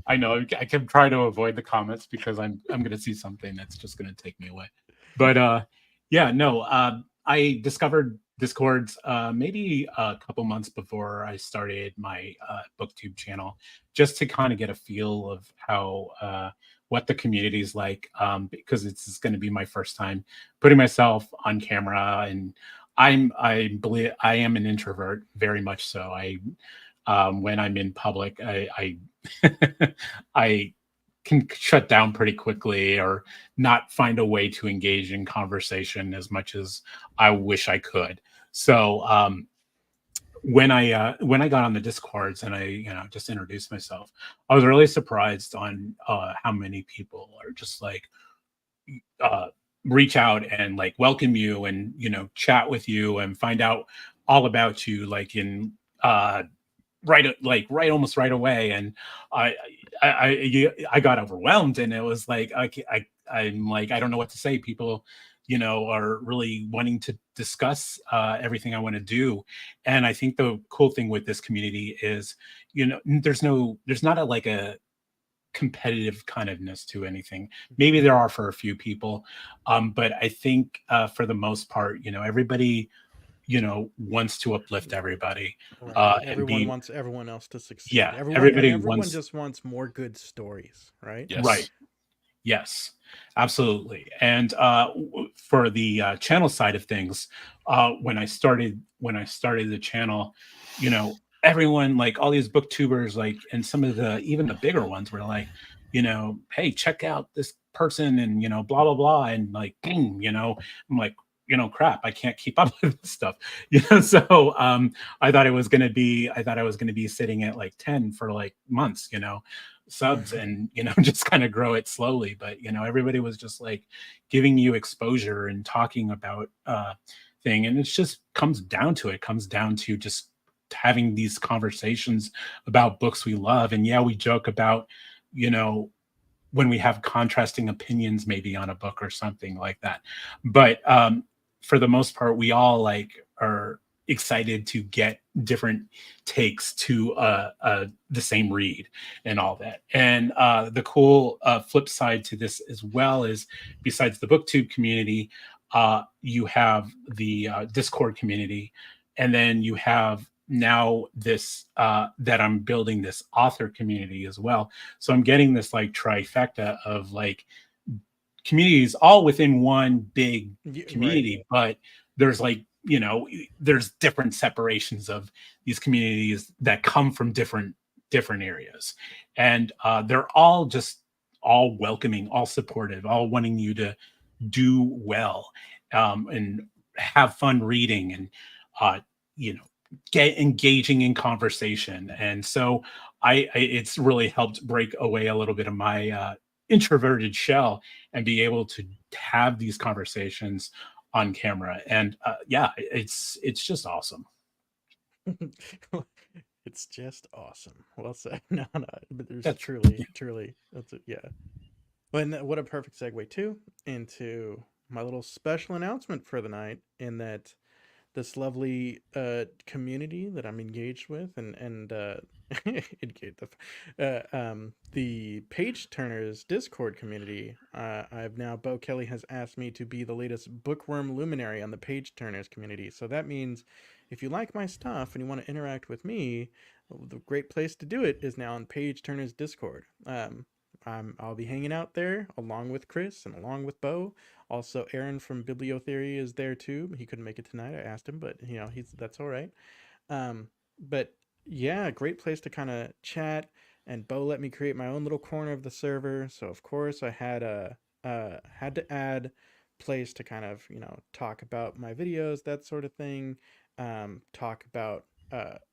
I know I kept trying to avoid the comments because I'm going to see something that's just going to take me away. But I discovered Discords maybe a couple months before I started my booktube channel, just to kind of get a feel of how what the community is like, because it's going to be my first time putting myself on camera, and I believe I am an introvert, very much so. When I'm in public, I I can shut down pretty quickly or not find a way to engage in conversation as much as I wish I could. So when I got on the Discords and I just introduced myself, I was really surprised on how many people are just like reach out and like welcome you and chat with you and find out all about you, like in almost right away. And I got overwhelmed, and it was like I'm like, I don't know what to say. People are really wanting to discuss everything I want to do. And I think the cool thing with this community is there's not a competitive kindness to anything. Maybe there are for a few people, but I think for the most part, everybody wants to uplift everybody. Right. Everyone wants everyone else to succeed. Yeah, everyone just wants more good stories, right? Yes. Right. Yes, absolutely. And for the channel side of things, when I started the channel, everyone, like all these booktubers, like, and some of even the bigger ones were like, hey, check out this person, and blah blah blah, and like boom, I'm like, crap, I can't keep up with this stuff. So I thought I was gonna be sitting at like 10 for like months, subs, and just kind of grow it slowly. But everybody was just like giving you exposure and talking about thing, and it just comes down to just having these conversations about books we love. And yeah, we joke about when we have contrasting opinions maybe on a book or something like that. But for the most part, we all like are excited to get different takes to the same read and all that. And the cool flip side to this as well is, besides the booktube community, you have the Discord community, and then you have now this that I'm building this author community as well. So I'm getting this like trifecta of like communities all within one big Right. community, but there's like, you know, there's different separations of these communities that come from different areas, and they're all just all welcoming, all supportive, all wanting you to do well, and have fun reading, and you know, get engaging in conversation. And so it's really helped break away a little bit of my introverted shell and be able to have these conversations on camera. And yeah, it's just awesome. It's just awesome. Well said. No, no, but there's That's truly, that's it. Yeah. And what a perfect segue too into my little special announcement for the night, in that this lovely community that I'm engaged with, and the Page Turners Discord community. I've now Boe Kelley has asked me to be the latest bookworm luminary on the Page Turners community. So that means if you like my stuff and you want to interact with me, the great place to do it is now on Page Turners Discord. I'll be hanging out there along with Chris and along with Boe. Also, Aaron from Bibliotheory is there too. He couldn't make it tonight. I asked him, but that's all right. But yeah, great place to kind of chat. And Boe let me create my own little corner of the server. So of course I had to add place to kind of talk about my videos, that sort of thing. Talk about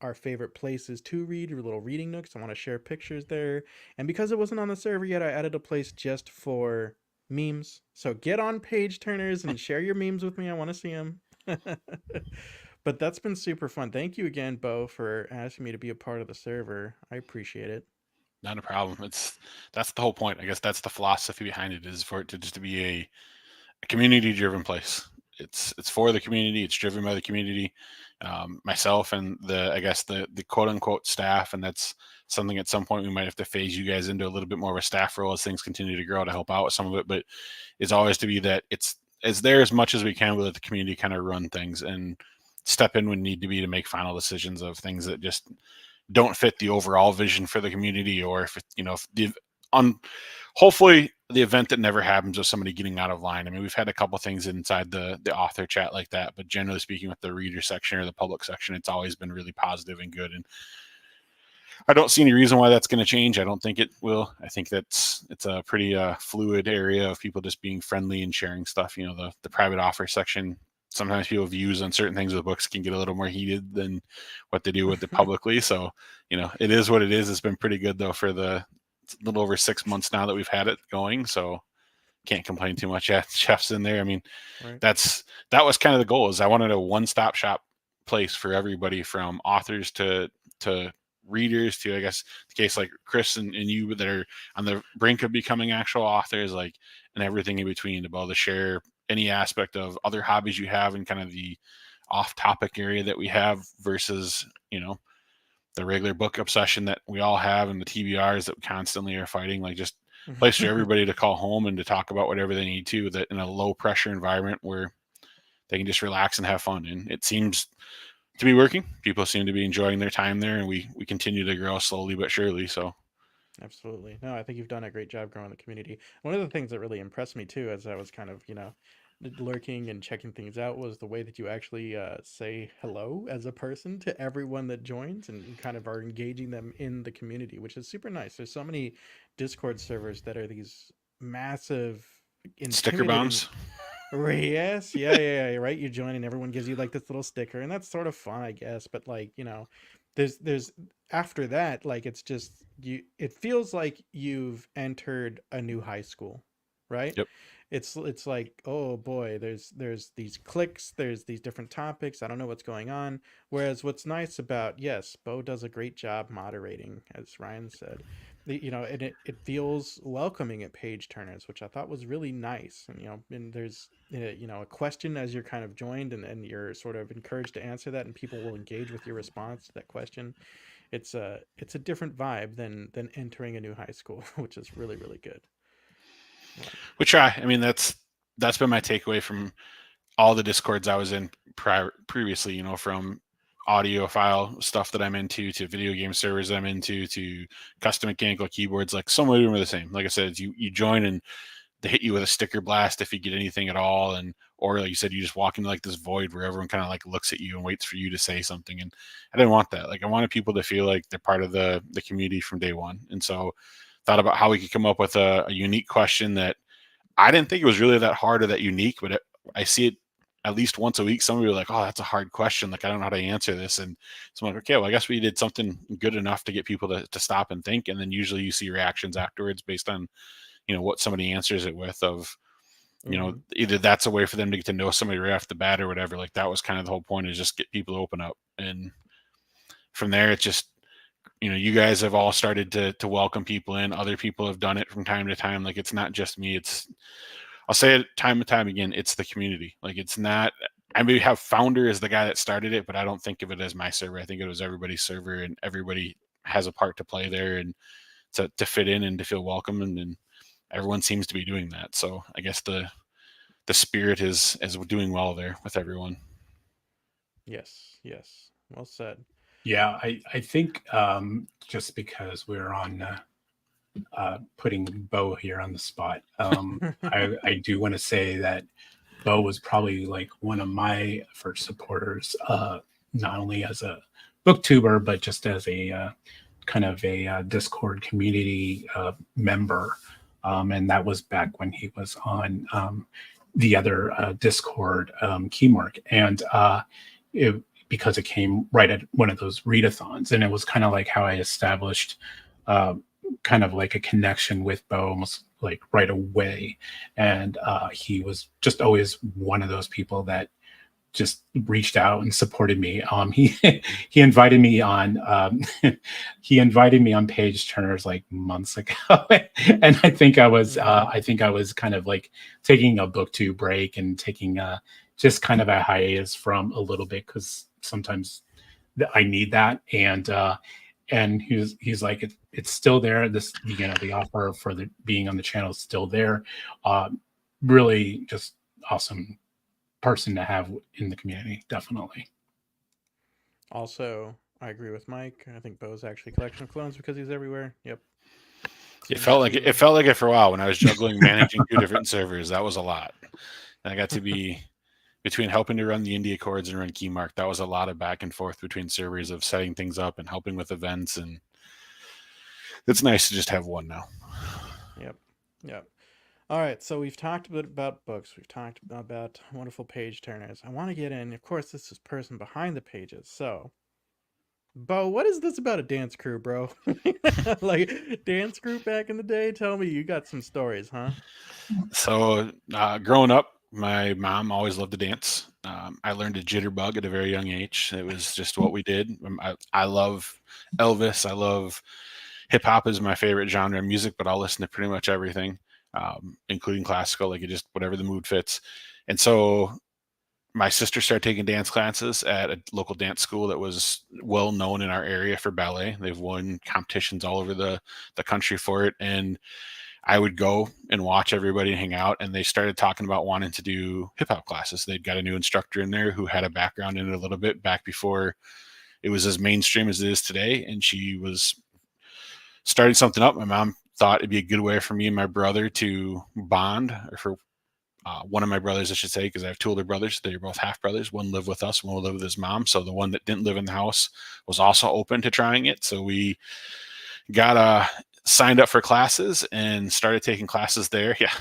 our favorite places to read, your little reading nooks. I want to share pictures there. And because it wasn't on the server yet, I added a place just for memes. So get on Page Turners and share your memes with me. I want to see them. But that's been super fun. Thank you again, Boe, for asking me to be a part of the server. I appreciate it. Not a problem. That's the whole point. I guess that's the philosophy behind it, is for it to just be a community driven place. It's for the community. It's driven by the community. Myself and the quote unquote staff, and that's something at some point we might have to phase you guys into a little bit more of a staff role as things continue to grow, to help out with some of it. But it's always to be that it's there as much as we can. We'll let the community kind of run things and step in when need to be to make final decisions of things that just don't fit the overall vision for the community, or hopefully the event that never happens of somebody getting out of line. I mean, we've had a couple things inside the author chat like that, but generally speaking, with the reader section or the public section, it's always been really positive and good. And I don't see any reason why that's going to change. I don't think it will. I think it's a pretty fluid area of people just being friendly and sharing stuff. The private offer section, sometimes people's views on certain things with books can get a little more heated than what they do with it publicly. So, it is what it is. It's been pretty good though for the little over 6 months now that we've had it going. So can't complain too much. Yeah, Chef's in there. I mean, right. That was kind of the goal, is I wanted a one-stop shop place for everybody, from authors to readers to, I guess, the case like Chris and you that are on the brink of becoming actual authors, like, and everything in between, to be able to share any aspect of other hobbies you have in kind of the off-topic area that we have versus, the regular book obsession that we all have, and the TBRs that we constantly are fighting. Like, just a place for everybody to call home and to talk about whatever they need to, that in a low pressure environment where they can just relax and have fun. And it seems to be working. People seem to be enjoying their time there, and we continue to grow slowly but surely. So absolutely. No, I think you've done a great job growing the community. One of the things that really impressed me too, as I was kind of, lurking and checking things out, was the way that you actually say hello as a person to everyone that joins, and you kind of are engaging them in the community, which is super nice. There's so many Discord servers that are these massive sticker bombs. Yes, yeah, right. You join and everyone gives you like this little sticker, and that's sort of fun, I guess. But like, there's after that, like, it's just it feels like you've entered a new high school, right? Yep. it's like, oh boy, there's these clicks, there's these different topics, I don't know what's going on. Whereas what's nice about, yes, Bo does a great job moderating, as Ryan said. And it feels welcoming at page turners, which I thought was really nice. And there's a question as you're kind of joined, and you're sort of encouraged to answer that, and people will engage with your response to that question. It's a different vibe than entering a new high school, which is really, really good. We try. I mean, that's been my takeaway from all the discords I was in previously, from audiophile stuff that I'm into to video game servers I'm into to custom mechanical keyboards. Like, so many of them are the same. Like I said, you join and they hit you with a sticker blast if you get anything at all, or like you said, you just walk into like this void where everyone kind of like looks at you and waits for you to say something. And I didn't want that. Like, I wanted people to feel like they're part of the community from day one. And so thought about how we could come up with a unique question that I didn't think it was really that hard or that unique, but I see it at least once a week. Somebody will be like, "Oh, that's a hard question. Like, I don't know how to answer this." And so I'm like, "Okay, well, I guess we did something good enough to get people to stop and think." And then usually you see reactions afterwards based on, what somebody answers it with. Of, either that's a way for them to get to know somebody right off the bat or whatever. Like, that was kind of the whole point, is just get people to open up. And from there, it's just, you guys have all started to welcome people in. Other people have done it from time to time. Like, it's not just me. I'll say it time and time again, it's the community. Like, it's not, I maybe have founder as the guy that started it, but I don't think of it as my server. I think it was everybody's server, and everybody has a part to play there, and to fit in and to feel welcome. And everyone seems to be doing that. So I guess the spirit is doing well there with everyone. Yes, well said. Yeah, I think just because we're on putting Bo here on the spot, I do want to say that Bo was probably like one of my first supporters, not only as a booktuber, but just as a kind of a Discord community member. And that was back when he was on the other Discord Keymark. And because it came right at one of those readathons, and it was kind of like how I established kind of like a connection with Bo almost like right away. And he was just always one of those people that just reached out and supported me. He invited me on he invited me on page turners like months ago, and I think I was kind of like taking a booktube break and taking just kind of a hiatus from a little bit, because sometimes I need that. And he's like, it's still there. This, the offer for being on the channel is still there. Really just awesome person to have in the community, definitely. Also, I agree with Mike. I think Bo's actually collection of clones because he's everywhere. Yep. It felt like it for a while when I was juggling managing 2 different servers. That was a lot. And I got to be between helping to run the Indie Accords and run Keymark. That was a lot of back and forth between servers of setting things up and helping with events. And it's nice to just have one now. Yep. All right, so we've talked a bit about books. We've talked about wonderful page turners. I want to get in, of course, this is person behind the pages. So, Bo, what is this about a dance crew, bro? Like, dance group back in the day? Tell me, you got some stories, huh? So, growing up, my mom always loved to dance. I learned to jitterbug at a very young age. It was just what we did. I love Elvis. I love hip hop is my favorite genre of music, but I'll listen to pretty much everything, including classical, like, it just whatever the mood fits. And so my sister started taking dance classes at a local dance school that was well known in our area for ballet. They've won competitions all over the country for it. And I would go and watch everybody and hang out. And they started talking about wanting to do hip hop classes. They'd got a new instructor in there who had a background in it a little bit back before it was as mainstream as it is today. And she was starting something up. My mom thought it'd be a good way for me and my brother to bond, or for one of my brothers, I should say, because I have 2 older brothers. They're both half brothers. One lived with us, one lived with his mom. So the one that didn't live in the house was also open to trying it. So we got signed up for classes and started taking classes there. Yeah,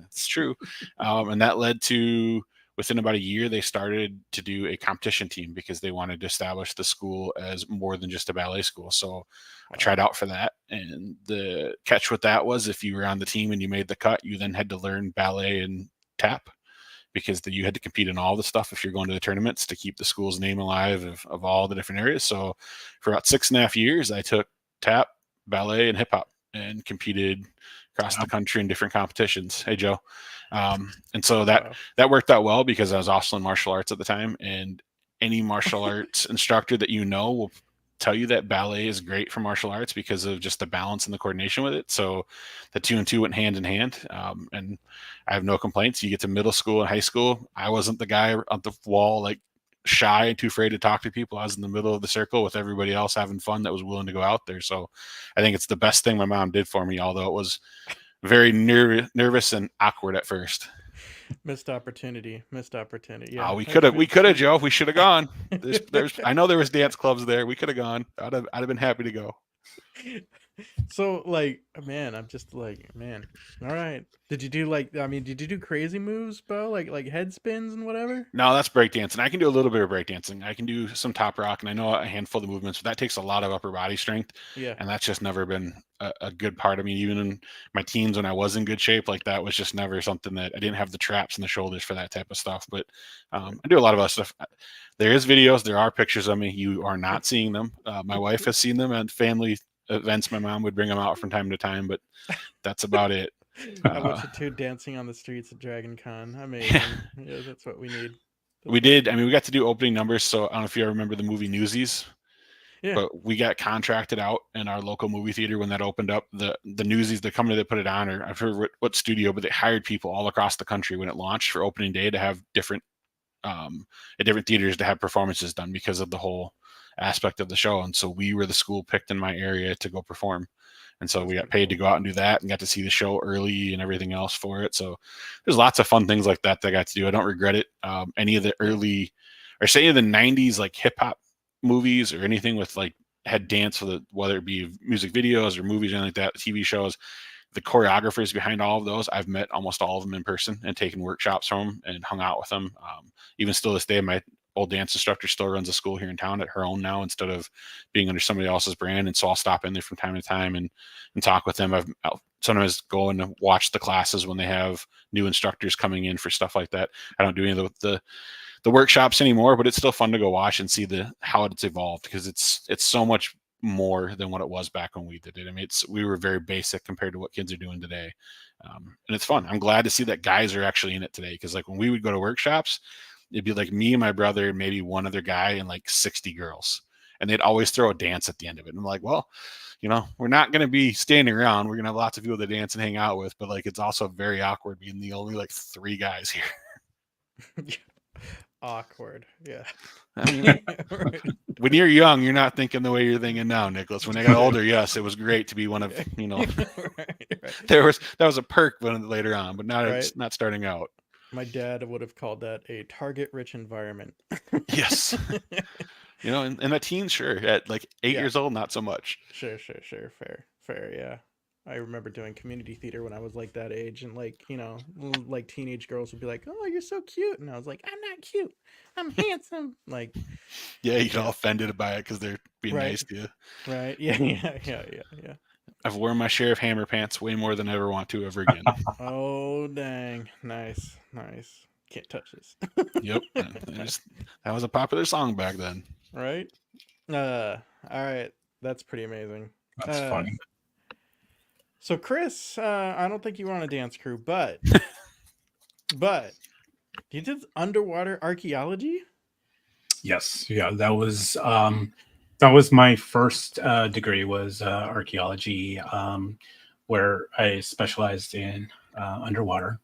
it's true. And that led to within about a year, they started to do a competition team because they wanted to establish the school as more than just a ballet school. So I tried out for that. And the catch with that was if you were on the team and you made the cut, you then had to learn ballet and tap because you had to compete in all the stuff if you're going to the tournaments to keep the school's name alive of all the different areas. So for about 6.5 years, I took tap, ballet, and hip hop and competed across the country in different competitions. Hey, Joe. And so that worked out well because I was also in martial arts at the time, and any martial arts instructor that you know will tell you that ballet is great for martial arts because of just the balance and the coordination with it. So the 2 and 2 went hand in hand. And I have no complaints. You get to middle school and high school. I wasn't the guy on the wall, like shy and too afraid to talk to people. I was in the middle of the circle with everybody else having fun that was willing to go out there. So I think it's the best thing my mom did for me, although it was very nervous and awkward at first. Missed opportunity. Yeah. We could have, Joe. We should have gone. I know there was dance clubs there. We could have gone. I'd have been happy to go. So like, man, I'm just like, man. All right. Did you do crazy moves, Bo? Like head spins and whatever? No, that's breakdancing. I can do a little bit of breakdancing. I can do some top rock, and I know a handful of movements, but that takes a lot of upper body strength. Yeah. And that's just never been a good part of me. Even in my teens when I was in good shape, like that was just never something that I didn't have the traps and the shoulders for that type of stuff. But I do a lot of other stuff. There is videos. There are pictures of me. You are not seeing them. My wife has seen them at family events. My mom would bring them out from time to time, but that's about it. I watched you two dancing on the streets at Dragon Con. Amazing. Yeah, that's what we need. We did. I mean, we got to do opening numbers. So I don't know if you remember the movie Newsies. Yeah. But we got contracted out in our local movie theater when that opened up. The Newsies, the company that put it on, or I've heard what studio, but they hired people all across the country when it launched for opening day to have different theaters to have performances done because of the whole aspect of the show. And so we were the school picked in my area to go perform. And so we got paid to go out and do that and got to see the show early and everything else for it. So there's lots of fun things like that I got to do. I don't regret it. Any of the early, or say the 90s, like hip hop movies or anything with like had dance with it, whether it be music videos or movies or anything like that, TV shows, the choreographers behind all of those, I've met almost all of them in person and taken workshops from them and hung out with them. Even still this day, my old dance instructor still runs a school here in town at her own now instead of being under somebody else's brand. And so I'll stop in there from time to time and talk with them. I'll sometimes go and watch the classes when they have new instructors coming in for stuff like that. I don't do any of the workshops anymore, but it's still fun to go watch and see how it's evolved because it's so much more than what it was back when we did it. I mean, we were very basic compared to what kids are doing today. And it's fun. I'm glad to see that guys are actually in it today. Because like when we would go to workshops, it'd be like me and my brother, and maybe one other guy and like 60 girls. And they'd always throw a dance at the end of it. And I'm like, well, we're not going to be standing around. We're going to have lots of people to dance and hang out with, but like, it's also very awkward being the only like 3 guys here. Awkward. Yeah. I mean, when you're young, you're not thinking the way you're thinking now, Nicholas. When I got older, yes, it was great to be one of, right. that was a perk when later on, but now it's not starting out. My dad would have called that a target-rich environment. Yes. In the teens, sure. At like 8 years old, not so much. Sure. Fair, yeah. I remember doing community theater when I was like that age, and like, like teenage girls would be like, "Oh, you're so cute," and I was like, "I'm not cute. I'm handsome." Like, yeah, you get all offended by it because they're being nice to you. Right? Yeah. I've worn my share of hammer pants way more than I ever want to ever again. Oh, dang! Nice. Can't touch this. Yep, that was a popular song back then. Right? All right, that's pretty amazing. That's funny. So Chris, I don't think you were on a dance crew, but you did underwater archaeology? Yes. Yeah, that was my first degree was archaeology, where I specialized in underwater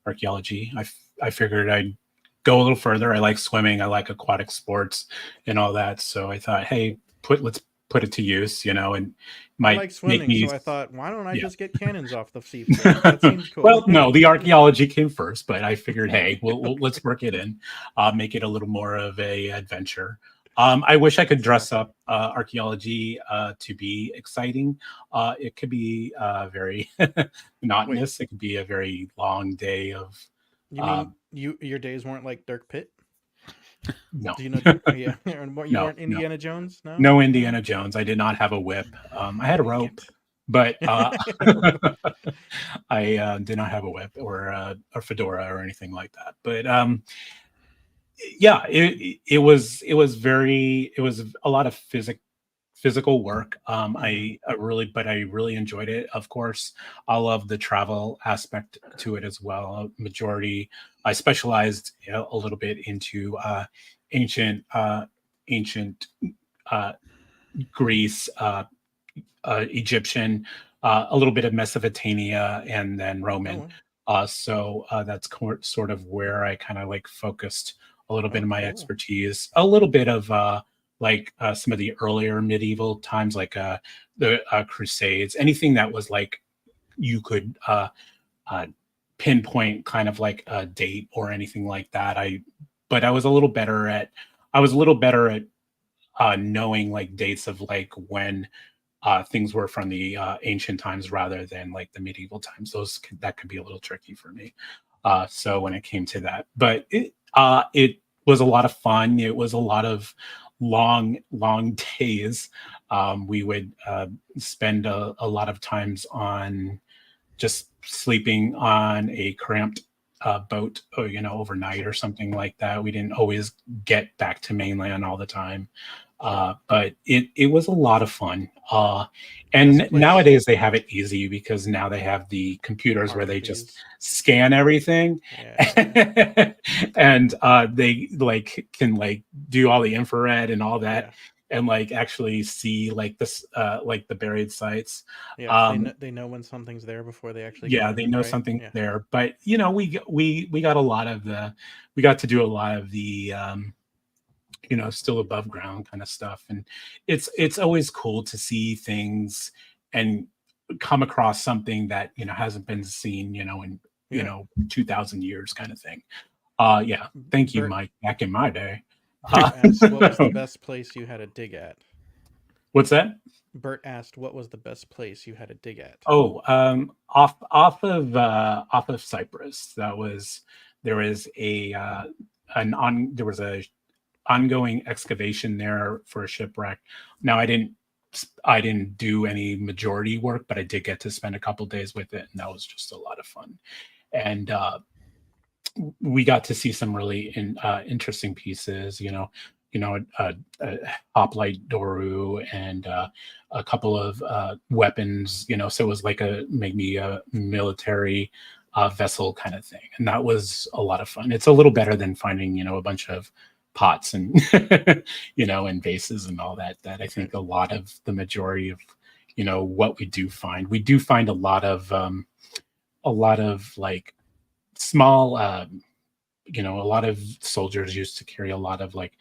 archaeology. I figured I'd go a little further. I like swimming. I like aquatic sports and all that. So I thought, hey, let's put it to use, and might I like swimming, make me. So I thought, why don't I just get cannons off the seafloor? That seems cool. Well, no, the archaeology came first, but I figured, hey, let's work it in, make it a little more of a adventure. I wish I could dress up archaeology to be exciting. It could be very monotonous. It could be a very long day of. You mean your days weren't like Dirk Pitt. No, Do you know? Yeah, you no, weren't no, Indiana Jones. No, no no. Indiana Jones. I did not have a whip. I had a Dang rope, but it. I did not have a whip or a fedora or anything like that. But yeah, it was a lot of physical work. Mhm. I really enjoyed it. Of course, I love the travel aspect to it as well. I specialized, you know, a little bit into ancient ancient uh, Greece, Egyptian, a little bit of Mesopotamia, and then Oh, Roman. wow. That's sort of where I kind of like focused a little bit Oh, of my cool. expertise, a little bit of some of the earlier medieval times, like the Crusades, anything that was like you could uh, pinpoint kind of like a date or anything like that. But I was a little better at knowing like dates of like when things were from the ancient times rather than like the medieval times. That could be a little tricky for me. So when it came to that, but it was a lot of fun. It was a lot of long days. We would spend a lot of times on just sleeping on a cramped boat, or you know, overnight or Sure, something like that. We didn't always get back to mainland all the time, sure. but it was a lot of fun. Best And place nowadays they have it easy because now they have the computers where they just RFPs. scan everything, Yeah. and they like can like do all the infrared and all that, Yeah. and like actually see like this like the buried sites. Yeah. Um, They know when something's there before they actually go yeah, in they it, know right? something Yeah. there, but you know, we got a lot of we got to do a lot of the you know, still above ground kind of stuff, and it's always cool to see things and come across something that you know hasn't been seen, you know, in you Yeah. know 2,000 years kind of thing. Yeah, thank you, Bert Mike. Back in my day, Bert asked what was the best place you had to dig at. what's that? Bert asked what was the best place you had to dig at. Oh, off of Cyprus. That was there was there was a ongoing excavation there for a shipwreck. Now I didn't do any majority work, but I did get to spend a couple days with it, and that was just a lot of fun. And we got to see some really interesting pieces. A hoplite doru and a couple of weapons. You know, so it was like a maybe a military vessel kind of thing, and that was a lot of fun. It's a little better than finding you know a bunch of pots and you know and vases and all that. That I Sure. think a lot of the majority of you know what we do find a lot of like small you know a lot of soldiers used to carry a lot of like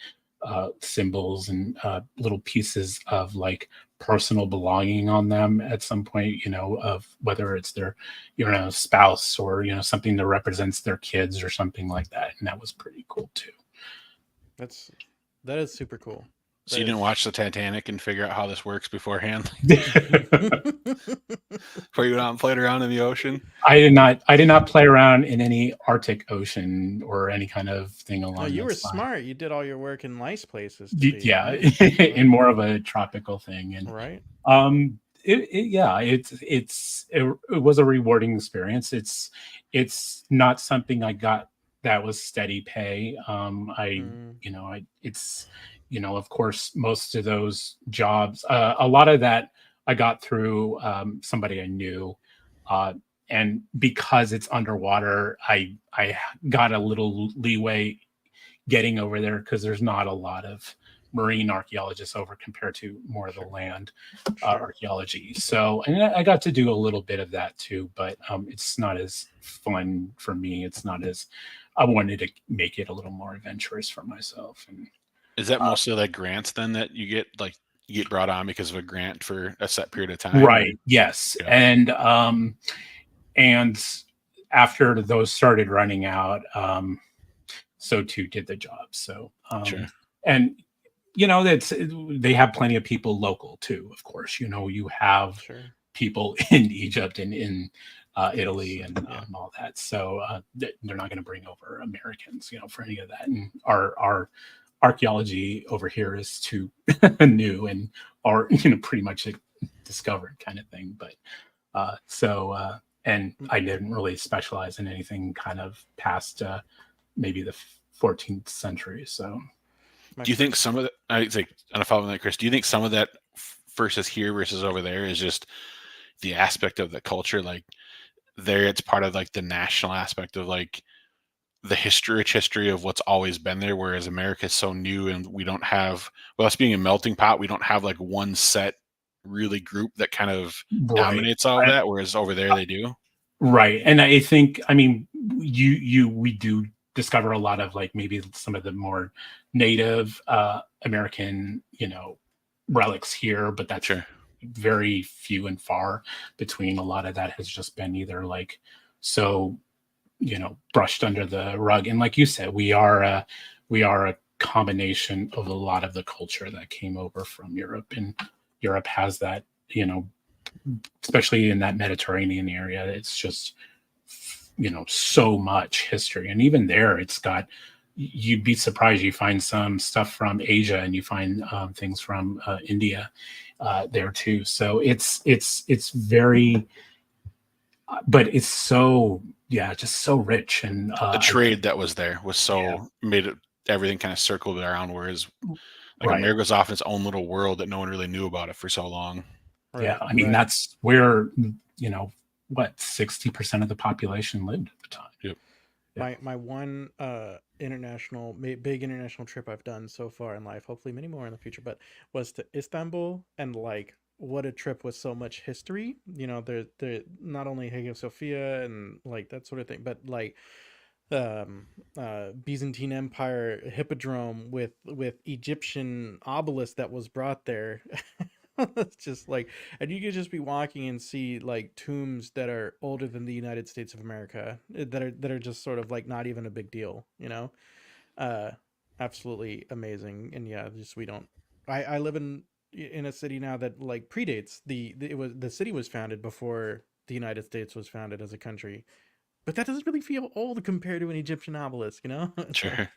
symbols and little pieces of like personal belonging on them at some point, you know, of whether it's their you know spouse or you know something that represents their kids or something like that, and that was pretty cool too. That's that is super cool. So That you didn't is. watch the Titanic and figure out how this works beforehand before you went out and played around in the ocean? I did not play around in any Arctic Ocean or any kind of thing No, along you were those lines. smart. You did all your work in nice places to be. Yeah, Yeah. in Right. more of a tropical thing. And Right. yeah, it was a rewarding experience. It's not something I got that was steady pay. I Mm, you know I it's you know of course most of those jobs, a lot of that I got through somebody I knew, uh, and because it's underwater, I got a little leeway getting over there because there's not a lot of marine archaeologists over compared to more of the sure. land Sure. archaeology. So, and I got to do a little bit of that too, but it's not as fun for me. It's not as I wanted to make it a little more adventurous for myself. And Is that uh, mostly like grants then that you get like you get brought on because of a grant for a set period of time? Or right, yes, yeah, and after those started running out, so too did the job. So, sure. and you know, they have plenty of people local too. Of course, you know, you have Sure. people in Egypt and in Italy and all that. So they're not going to bring over Americans, for any of that. And our archaeology over here is too new and are pretty much discovered kind of thing. But and I didn't really specialize in anything kind of past maybe the 14th century. So do you think some of that, I think, on a follow that, Chris, do you think some of that versus here versus over there is just the aspect of the culture? Like there, it's part of like the national aspect of like the rich history of what's always been there, whereas America is so new and we don't have, well, us being a melting pot, we don't have like one set really group that kind of dominates all of that, whereas over there they do. Right. And I think, I mean, we do discover a lot of like maybe some of the more Native American, relics here, but that's very few and far between. A lot of that has just been either like brushed under the rug. And like you said, we are a combination of a lot of the culture that came over from Europe, and Europe has that, especially in that Mediterranean area, it's just, so much history. And even there, it's got, you'd be surprised, you find some stuff from Asia and you find things from India there too. So it's very, but it's so, just so rich. And the trade that was there was made it, everything kind of circled around, whereas like America's off in its own little world that no one really knew about it for so long. Right. Yeah, I mean, that's where, 60% of the population lived at the time. Yep. Yeah. My one big international trip I've done so far in life, hopefully many more in the future, but was to Istanbul, and like what a trip with so much history. There not only Hagia Sophia and like that sort of thing, but like Byzantine Empire hippodrome with Egyptian obelisk that was brought there. It's just like, and you could just be walking and see like tombs that are older than the United States of America, that are just sort of like not even a big deal, absolutely amazing. And just we don't. I live in a city now that like predates the city was founded before the United States was founded as a country, but that doesn't really feel old compared to an Egyptian obelisk, Sure,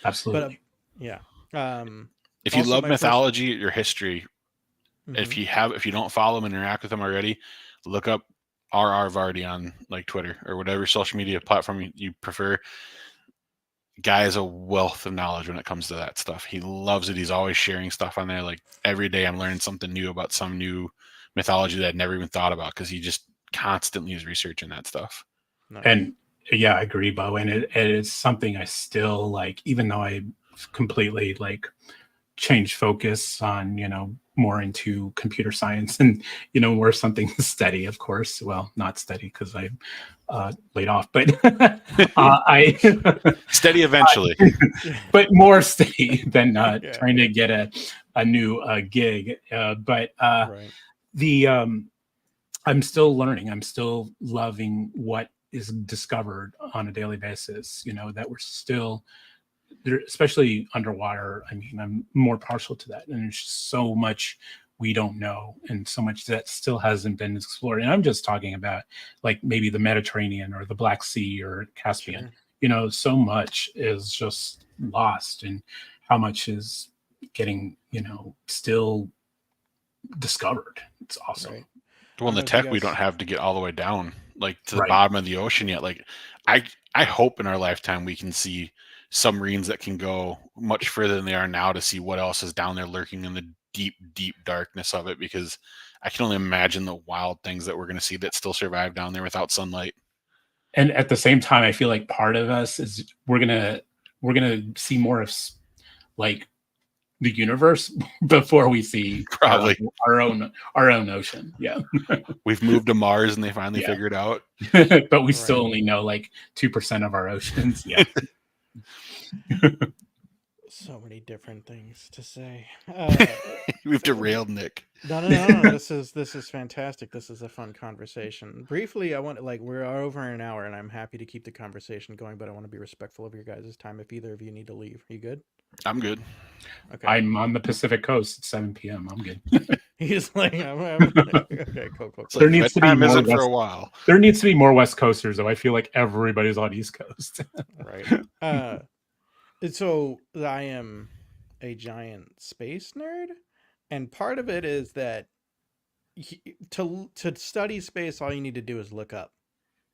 absolutely. But if you love mythology or history. If you don't follow them and interact with them already, look up R.R. Vardy on like Twitter or whatever social media platform you prefer. Guy is a wealth of knowledge when it comes to that stuff. He loves it. He's always sharing stuff on there. Like every day I'm learning something new about some new mythology that I'd never even thought about, because he just constantly is researching that stuff. Nice. And I agree, Bo. And it is something I still like, even though I completely like changed focus on, more into computer science and, more something steady, of course. Well, not steady because I laid off, but I steady eventually, but more steady than trying to get a new gig. But I'm still learning. I'm still loving what is discovered on a daily basis, that we're still there, especially underwater. I mean, I'm more partial to that. And there's just so much we don't know, and so much that still hasn't been explored. And I'm just talking about like maybe the Mediterranean or the Black Sea or Caspian. Sure. So much is just lost, and how much is getting, still discovered. It's awesome. Right. Well, in the tech, we don't have to get all the way down, like to the bottom of the ocean yet. Like I hope in our lifetime we can see submarines that can go much further than they are now to see what else is down there lurking in the deep, deep darkness of it, because I can only imagine the wild things that we're going to see that still survive down there without sunlight. And at the same time, I feel like part of us is we're gonna see more of like the universe before we see probably our own ocean. Yeah. We've moved to Mars and they finally figured out. But we still only know like 2% of our oceans. Yeah. So many different things to say. We've derailed Nick. No. This is fantastic. This is a fun conversation. Briefly, I want like we're over an hour, and I'm happy to keep the conversation going, but I want to be respectful of your guys' time. If either of you need to leave, are you good? I'm good. Okay. I'm on the Pacific Coast at 7 p.m. I'm good. He's like, okay, cool. It's There like needs to be bedtime more isn't for a West. while. There needs to be more West Coasters, though. I feel like everybody's on East Coast. Right. So I am a giant space nerd, and part of it is that to study space, all you need to do is look up,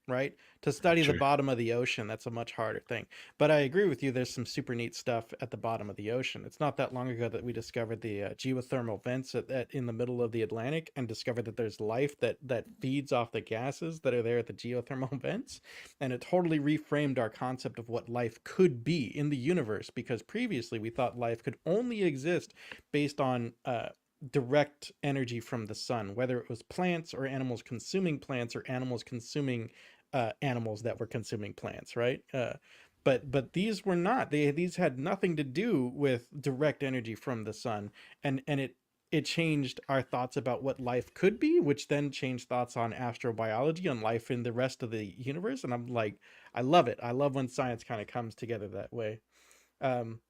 right? To study the Sure. bottom of the ocean, that's a much harder thing. But I agree with you. There's some super neat stuff at the bottom of the ocean. It's not that long ago that we discovered the geothermal vents in the middle of the Atlantic, and discovered that there's life that feeds off the gases that are there at the geothermal vents, and it totally reframed our concept of what life could be in the universe. Because previously we thought life could only exist based on direct energy from the sun, whether it was plants or animals consuming plants or animals consuming animals that were consuming plants, right? But these were not. These had nothing to do with direct energy from the sun, and it changed our thoughts about what life could be, which then changed thoughts on astrobiology and life in the rest of the universe. And I'm like, I love it. I love when science kind of comes together that way. Um,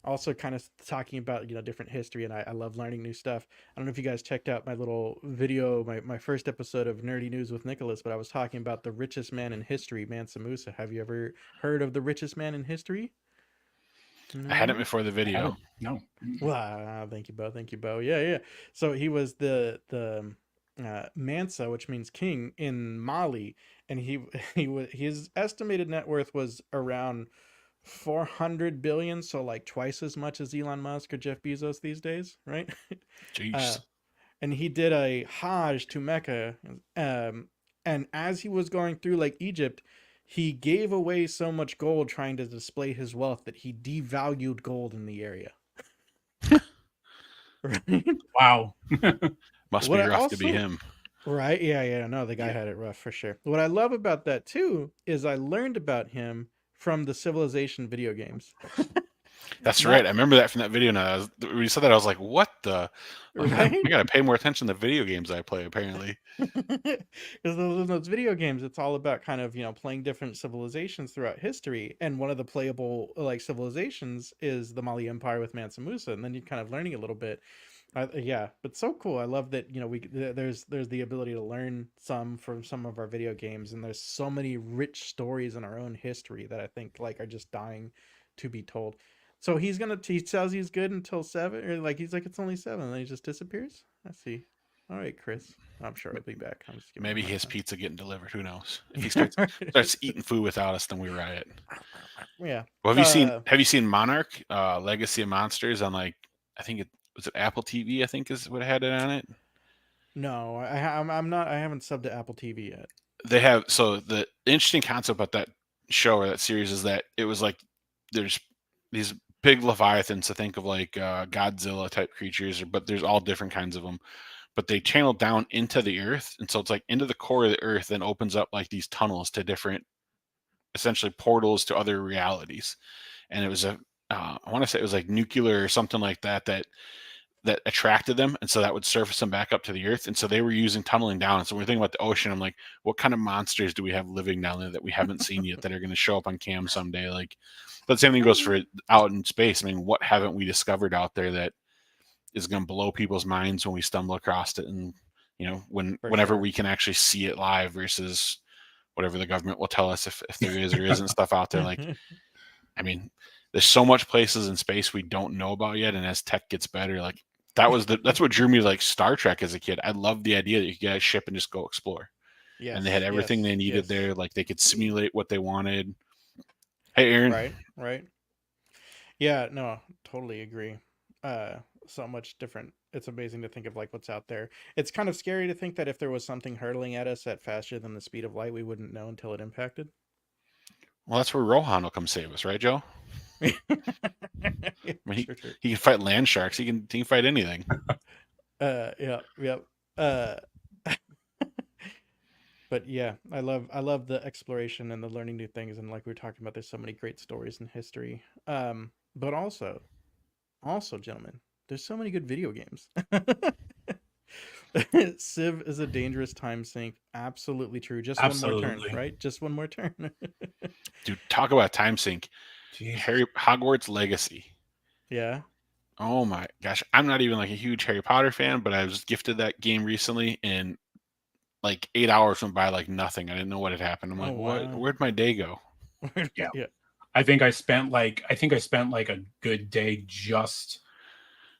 Also kind of talking about different history, and I love learning new stuff. I don't know if you guys checked out my little video, my first episode of Nerdy News with Nicholas, but I was talking about the richest man in history, Mansa Musa. Have you ever heard of the richest man in history? I had it No. before the I haven't. video. No. Well, thank you, Bo. Thank you, Bo. Yeah. So he was the Mansa, which means king in Mali, and he was his estimated net worth was around 400 billion, so like twice as much as Elon Musk or Jeff Bezos these days, right? uh, Jeez. and he did a Hajj to Mecca, um, and as he was going through like Egypt, he gave away so much gold trying to display his wealth that he devalued gold in the area. Right? Wow. Must What be I rough to be also him. Right, yeah, no, the guy Yeah. had it rough for sure. What I love about that too is I learned about him from the Civilization video games. That's right. Not I remember that from that video. Now, when you said that, I was like, "What the? right. I gotta pay more attention to video games I play." Apparently, Because those video games, it's all about kind of playing different civilizations throughout history, and one of the playable like civilizations is the Mali Empire with Mansa Musa, and then you're kind of learning a little bit. Yeah, but so cool. I love that there's the ability to learn some from some of our video games, and there's so many rich stories in our own history that I think like are just dying to be told. So he says he's good until 7, or like he's like it's only 7, and then he just disappears. I see. All right, Chris. I'm sure he'll be back. I'm just giving him maybe a hard his time. pizza getting delivered. Who knows? If he starts eating food without us, then we riot. Yeah. Well, have you seen Monarch, Legacy of Monsters on like I think it was it Apple TV. I think is what had it on it. No, I'm not. I haven't subbed to Apple TV yet. They have so the interesting concept about that show or that series is that it was like there's these big leviathans to think of like Godzilla type creatures, but there's all different kinds of them. But they channel down into the earth, and so it's like into the core of the earth, then opens up like these tunnels to different, essentially portals to other realities. And it was I want to say it was like nuclear or something like that attracted them, and so that would surface them back up to the earth. And so they were using tunneling down. And so when we're thinking about the ocean, I'm like, what kind of monsters do we have living down there that we haven't seen yet that are going to show up on cam someday? Like, but the same thing goes for out in space. I mean, what haven't we discovered out there that is going to blow people's minds when we stumble across it? And For whenever sure. we can actually see it live versus whatever the government will tell us if there is or isn't stuff out there. Like, I mean, there's so much places in space we don't know about yet, and as tech gets better, like that's what drew me to like Star Trek as a kid. I loved the idea that you could get a ship and just go explore, and they had Yes, everything they yes, needed yes. there. Like they could simulate what they wanted. Hey, Aaron. Right. Yeah, no, totally agree. So much different. It's amazing to think of like what's out there. It's kind of scary to think that if there was something hurtling at us at faster than the speed of light, we wouldn't know until it impacted. Well, that's where Rohan will come save us, right, Joe? Yeah, I mean, true. he can fight land sharks. He can fight anything. Yeah. Uh, but yeah, I love the exploration and the learning new things, and like we were talking about, there's so many great stories in history. But also, gentlemen, there's so many good video games. Civ is a dangerous time sink. Absolutely true. Just one more turn, Absolutely. right? Just one more turn. Dude, talk about time sink. Jesus. Hogwarts Legacy. Yeah. Oh my gosh, I'm not even like a huge Harry Potter fan, but I was gifted that game recently, and like 8 hours went by like nothing. I didn't know what had happened. I'm Oh like, what? wow. Where'd my day go? Yeah. Yeah. I think I spent like a good day just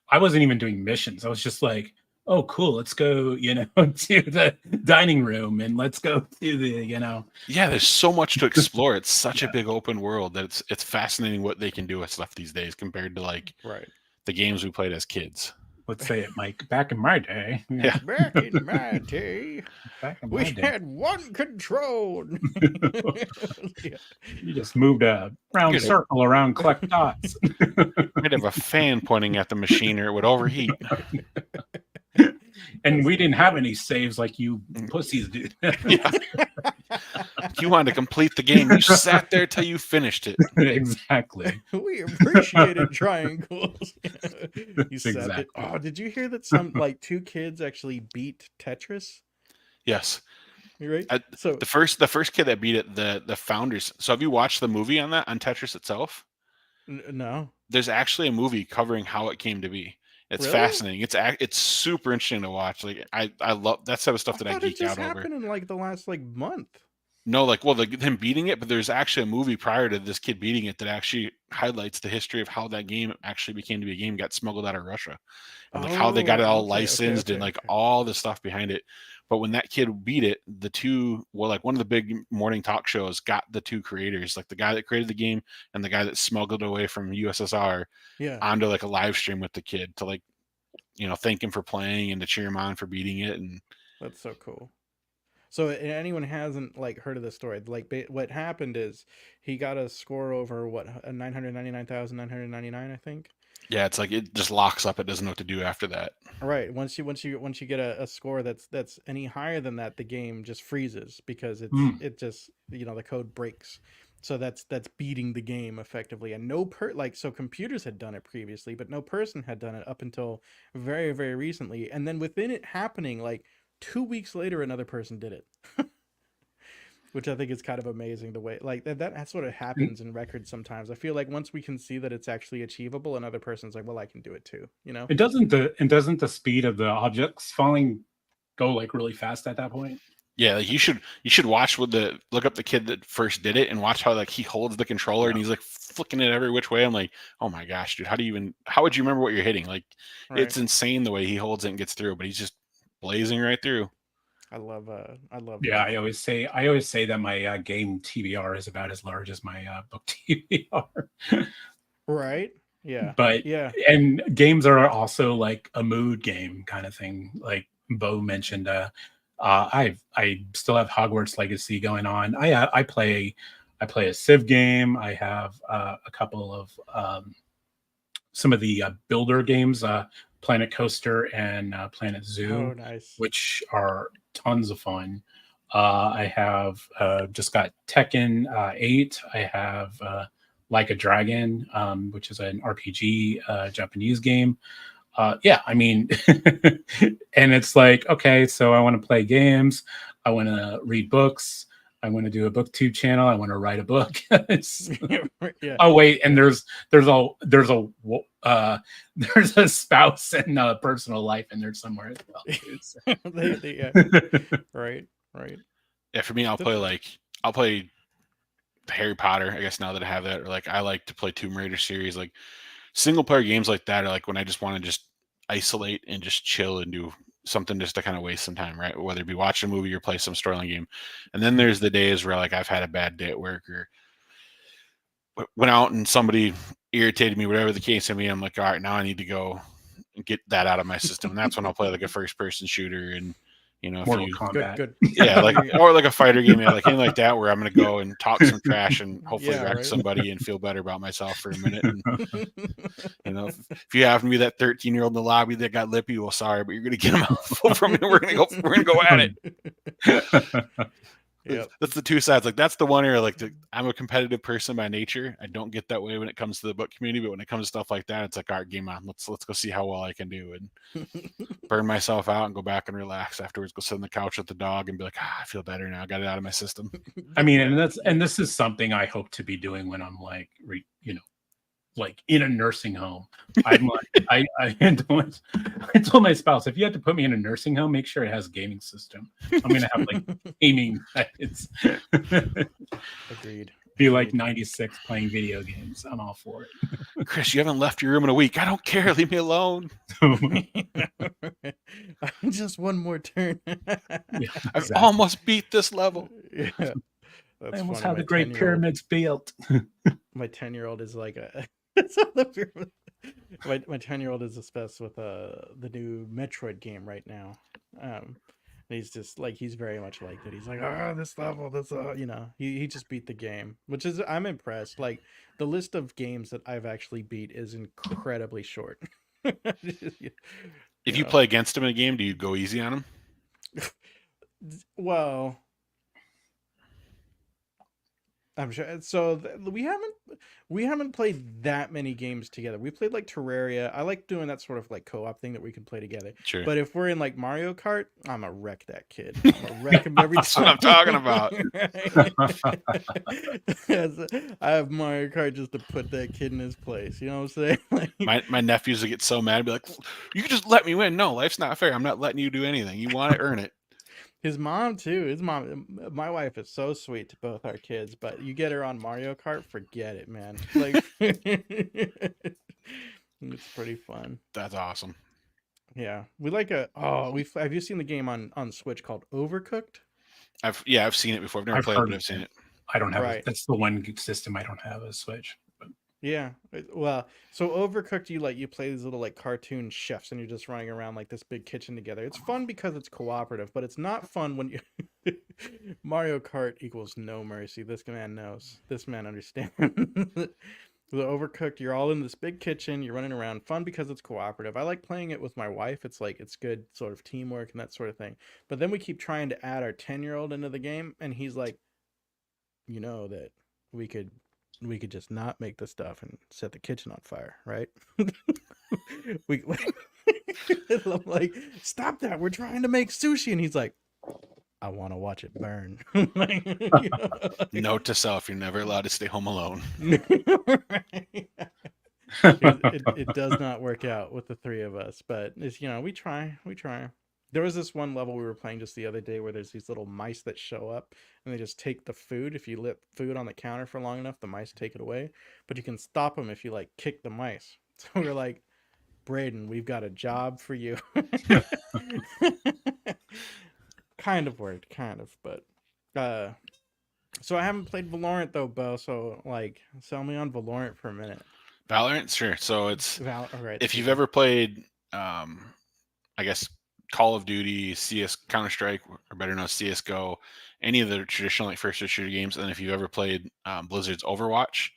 I wasn't even doing missions. I was just like, oh cool, let's go, to the dining room and let's go to the. Yeah, there's so much to explore. It's such a Yeah. big open world that it's fascinating what they can do with stuff these days compared to like Right. the games we played as kids. Let's say it, Mike. Back in my day. Yeah. Back in my day, Back in we my day. had one control. Yeah. You just moved a round Good. circle around, collect dots. We'd have a fan pointing at the machine or it would overheat. And we didn't have any saves like you pussies do. Yeah. You wanted to complete the game. You sat there till you finished it. Exactly. We appreciated triangles. You said Exactly. it. Oh, did you hear that some like 2 kids actually beat Tetris? Yes. Right? So the first kid that beat it, the founders. So have you watched the movie on Tetris itself? No. There's actually a movie covering how it came to be. It's Really? fascinating. It's super interesting to watch. Like I love that type of stuff that I geek out over. It happened in like the last like month. No, like him beating it, but there's actually a movie prior to this kid beating it that actually highlights the history of how that game actually became to be a game, got smuggled out of Russia, and like how they got it all licensed and like all the stuff behind it. But when that kid beat it, one of the big morning talk shows got the 2 creators, like the guy that created the game and the guy that smuggled it away from USSR, onto like a live stream with the kid to like, thank him for playing and to cheer him on for beating it. And that's so cool. So anyone hasn't like heard of this story, like what happened is he got a score over 999,999, I think. Yeah, it's like it just locks up. It doesn't know what to do after that. Right. Once you get a score that's any higher than that, the game just freezes because it just the code breaks. So that's beating the game effectively. And so computers had done it previously, but no person had done it up until very, very recently. And then within it happening, like 2 weeks later, another person did it. Which I think is kind of amazing the way like that's what happens in records sometimes. I feel like once we can see that it's actually achievable, another person's like, well, I can do it too, It doesn't the speed of the objects falling go like really fast at that point? Yeah, like you should watch look up the kid that first did it and watch how like he holds the controller and he's like flicking it every which way. I'm like, oh my gosh, dude, how would you remember what you're hitting? Like It's insane the way he holds it and gets through, but he's just blazing right through. I love yeah, I always say that my game TBR is about as large as my book TBR. Right. Yeah. But yeah. And games are also like a mood game kind of thing. Like Boe mentioned, I still have Hogwarts Legacy going on. I play a Civ game. I have a couple of some of the builder games, Planet Coaster and Planet Zoo, which are tons of fun. I have just got Tekken 8. I have Like a Dragon, which is an RPG Japanese game. Yeah, I mean, and it's like, okay, so I want to play games. I want to read books. I want to do a booktube channel. I want to write a book. Yeah. Oh wait, and there's a spouse and a personal life in there somewhere as well. Yeah. Right. Yeah, for me, I'll play Harry Potter, I guess, now that I have that, or like I like to play Tomb Raider series, like single player games like that are like when I just want to just isolate and just chill and do something just to kind of waste some time, right? Whether it be watch a movie or play some storyline game. And then there's the days where like I've had a bad day at work or went out and somebody irritated me, whatever the case may be. I'm like, all right, now I need to go and get that out of my system. And that's when I'll play like a first person shooter and Mortal Kombat. Good. Yeah, or like a fighter game, like anything like that, where I'm gonna go and talk some trash and hopefully wreck somebody and feel better about myself for a minute. And, if you happen to be that 13-year-old in the lobby that got lippy, well, sorry, but you're gonna get a mouthful from me. We're gonna go at it. Yep. That's the two sides. Like that's the one area. Like I'm a competitive person by nature. I don't get that way when it comes to the book community, but when it comes to stuff like that, it's like, all right, game on. Let's go see how well I can do and burn myself out and go back and relax afterwards. Go sit on the couch with the dog and be like, I feel better now. I got it out of my system. I mean, and this is something I hope to be doing when I'm like, like in a nursing home. I'm like, I told my spouse, if you have to put me in a nursing home, make sure it has a gaming system. I'm gonna have like gaming. It's Agreed. be like 96 playing video games. I'm all for it. Chris, you haven't left your room in a week. I don't care. Leave me alone. Just one more turn. Yeah, I've almost beat this level. Yeah. I almost have the Great Pyramids built. My 10-year-old is like it's on the pyramid. My 10-year-old is obsessed with the new Metroid game right now. And he's just like, he's very much like that. He's like, this level, this he just beat the game, which is, I'm impressed. Like the list of games that I've actually beat is incredibly short. If you play against him in a game, do you go easy on him? Well, I'm sure. So we haven't played that many games together. We played like Terraria. I like doing that sort of like co-op thing that we can play together. Sure. But if we're in like Mario Kart, I'm gonna wreck that kid. I'm gonna wreck him every That's time. what I'm talking about. I have Mario Kart just to put that kid in his place. You know what I'm saying? Like, my nephews will get so mad and be like, you can just let me win. No, life's not fair. I'm not letting you do anything. You want to earn it. his mom too. My wife is so sweet to both our kids, but you get her on Mario Kart, forget it, man. Like, it's pretty fun. That's awesome. Yeah, we like have you seen the game on Switch called Overcooked? I've seen it before. I've never played it, but I've seen it. I don't have Right. it. That's the one system I don't have a Switch. But Yeah, well, so Overcooked, you play these little like cartoon chefs, and you're just running around like this big kitchen together. It's fun because it's cooperative, but it's not fun when you Mario Kart equals no mercy. This man knows. This man understands. The Overcooked, you're all in this big kitchen, you're running around. Fun because it's cooperative. I like playing it with my wife. It's like, it's good sort of teamwork and that sort of thing. But then we keep trying to add our 10-year-old into the game, and he's like, you know that we could just not make the stuff and set the kitchen on fire, right? I'm like, stop that, we're trying to make sushi. And he's like, I want to watch it burn. Note to self, you're never allowed to stay home alone. It does not work out with the three of us, but it's, we try. There was this one level we were playing just the other day where there's these little mice that show up and they just take the food. If you let food on the counter for long enough, the mice take it away, but you can stop them if you like kick the mice. So we're like, Braden, we've got a job for you. Kind of worked, but so I haven't played Valorant though, Bo, so like sell me on Valorant for a minute. Valorant, sure. So it's right. if you've ever played I guess Call of Duty, CS, Counter-Strike, or better known as CS:GO, any of the traditional like first-person shooter games, and then if you've ever played Blizzard's Overwatch,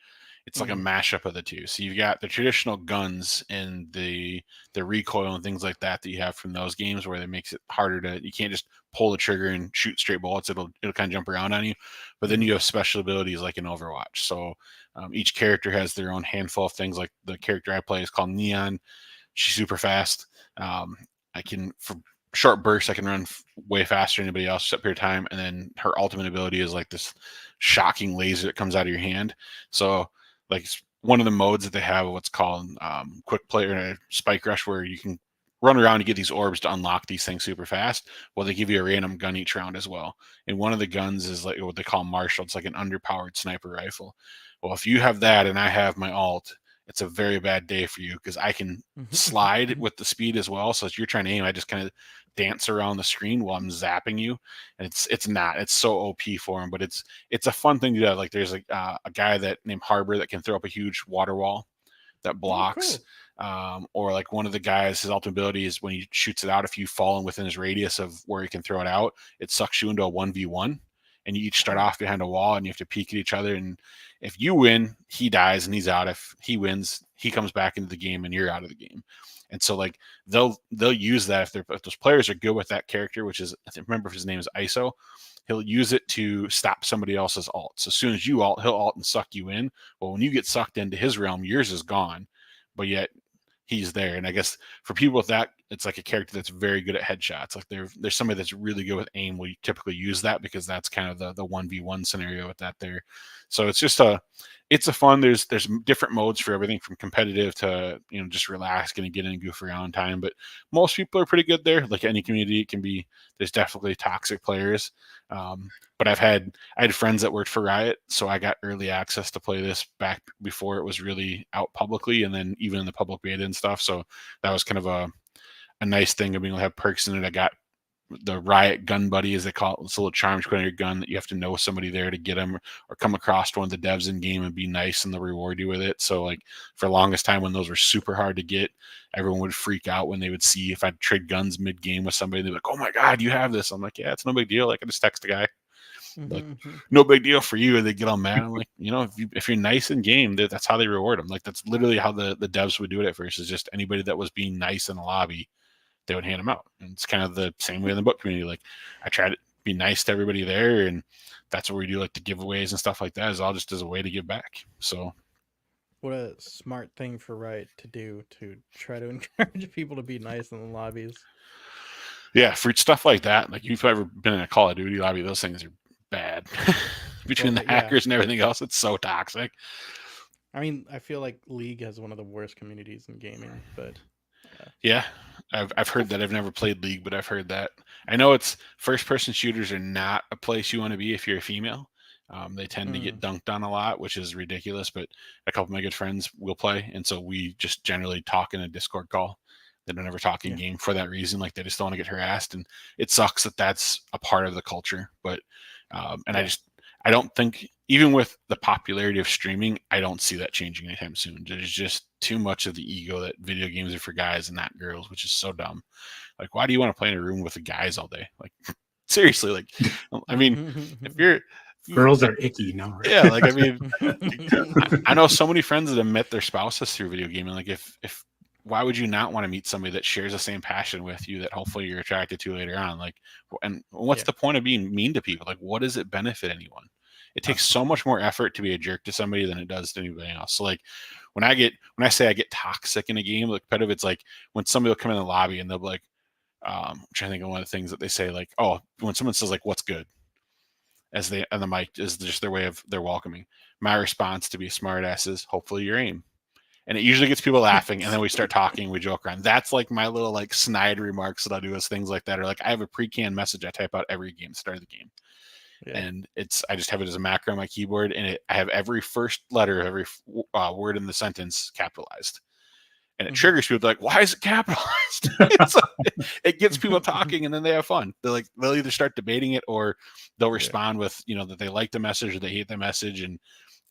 it's like a mashup of the two. So you've got the traditional guns and the recoil and things like that you have from those games, where it makes it harder to, you can't just pull the trigger and shoot straight bullets. It'll kind of jump around on you. But then you have special abilities like in Overwatch. So each character has their own handful of things. Like the character I play is called Neon. She's super fast. I can, for short bursts, I can run way faster than anybody else up here time. And then her ultimate ability is like this shocking laser that comes out of your hand. So like one of the modes that they have, what's called quick play or spike rush, where you can run around and get these orbs to unlock these things super fast. Well, they give you a random gun each round as well. And one of the guns is like what they call Marshall. It's like an underpowered sniper rifle. Well, if you have that and I have my alt, it's a very bad day for you, because I can slide with the speed as well. So as you're trying to aim, I just kind of dance around the screen while I'm zapping you. And it's so OP for him, but it's a fun thing to do. Like there's a guy that named Harbor that can throw up a huge water wall that blocks. Oh, cool. Or like one of the guys, his ultimate ability is when he shoots it out, if you fall within his radius of where he can throw it out, it sucks you into a 1v1. And you each start off behind a wall and you have to peek at each other. And if you win, he dies and he's out. If he wins, he comes back into the game and you're out of the game. And so like they'll use that if those players are good with that character, which is, I think, remember if his name is ISO, he'll use it to stop somebody else's alt. So as soon as you alt, he'll alt and suck you in. Well, when you get sucked into his realm, yours is gone, but yet he's there. And I guess for people with that, it's like a character that's very good at headshots. Like there's somebody that's really good with aim. We typically use that because that's kind of the 1v1 scenario with that there. So it's just it's a fun, there's different modes for everything from competitive to, you know, just relax and get in and goof around time. But most people are pretty good there. Like any community, it can be, there's definitely toxic players. But I had friends that worked for Riot, so I got early access to play this back before it was really out publicly, and then even in the public beta and stuff. So that was kind of a nice thing of being able to have perks in it. I got the Riot gun buddy, as they call it. It's a little charm to put on your gun that you have to know somebody there to get them, or come across one of the devs in game and be nice and they'll reward you with it. So like for the longest time when those were super hard to get, everyone would freak out when they would see if I'd trade guns mid game with somebody. They'd be like, "Oh my God, you have this." I'm like, "Yeah, it's no big deal. Like I just text the guy." Like, no big deal for you. And they get all mad. I'm like, you know, if you're nice in game, that's how they reward them. Like that's literally how the devs would do it at first, is just anybody that was being nice in the lobby, they would hand them out. And it's kind of the same way in the book community. Like I try to be nice to everybody there, and that's what we do, like the giveaways and stuff like that, is all just as a way to give back. So what a smart thing for Riot to do, to try to encourage people to be nice in the lobbies. Yeah, for stuff like that, like if you've ever been in a Call of Duty lobby, those things are bad. Between the hackers and everything else, it's so toxic. I mean, I feel like League has one of the worst communities in gaming, but yeah, I've heard that. I've never played League, but I've heard that. I know it's first-person shooters are not a place you want to be if you're a female. They tend to get dunked on a lot, which is ridiculous. But a couple of my good friends will play, and so we just generally talk in a Discord call. They don't ever talk in game for that reason. Like they just don't want to get harassed, and it sucks that that's a part of the culture. But I don't think, even with the popularity of streaming, I don't see that changing anytime soon. There's just too much of the ego that video games are for guys and not girls, which is so dumb. Like, why do you want to play in a room with the guys all day? Like, seriously, like, I mean, if you're girls are icky, no? Right? Yeah, like I mean, I know so many friends that have met their spouses through video gaming. Like, if why would you not want to meet somebody that shares the same passion with you that hopefully you're attracted to later on? Like, and what's the point of being mean to people? Like, what does it benefit anyone? It takes so much more effort to be a jerk to somebody than it does to anybody else. So like when I say I get toxic in a game, like competitive, it's like when somebody will come in the lobby and they'll be like, I'm trying to think of one of the things that they say, like, oh, when someone says like, "What's good?" as they on the mic is just their way of their welcoming. My response to be smart ass is, "Hopefully your aim." And it usually gets people laughing, and then we start talking, we joke around. That's like my little like snide remarks that I do, as things like that. Or like I have a pre-canned message I type out every game, start of the game. Yeah. And I just have it as a macro on my keyboard, and I have every first letter of every word in the sentence capitalized, and it triggers people like, why is it capitalized? It gets people talking, and then they have fun. They'll either start debating it, or they'll respond with, you know, that they like the message or they hate the message, and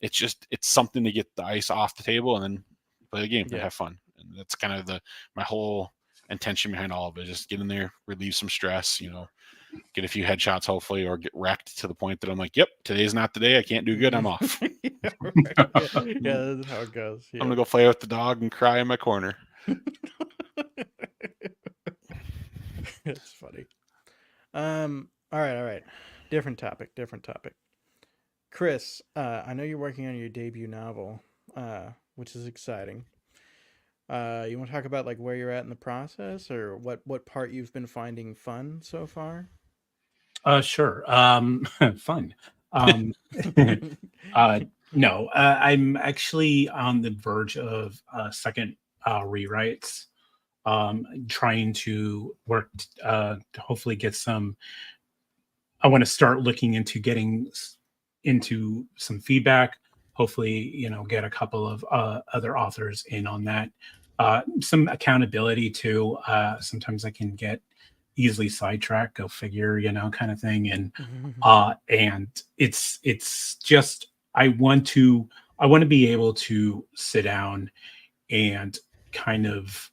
it's something to get the ice off the table and then play the game and have fun. And that's kind of my whole intention behind all of it. Just get in there, relieve some stress, you know, get a few headshots hopefully, or get wrecked to the point that I'm like, yep, today's not the day. I can't do good. I'm off. Yeah, that's how it goes. Yeah. I'm gonna go play with the dog and cry in my corner. It's funny. All right. Different topic. Chris, I know you're working on your debut novel, which is exciting. You want to talk about like where you're at in the process, or what part you've been finding fun so far? Sure. Fun. No, I'm actually on the verge of second rewrites. Trying to work to hopefully get some. I want to start looking into getting into some feedback. Hopefully, you know, get a couple of other authors in on that. Some accountability too. Sometimes I can get easily sidetracked, go figure, you know, kind of thing. And it's just I want to be able to sit down and kind of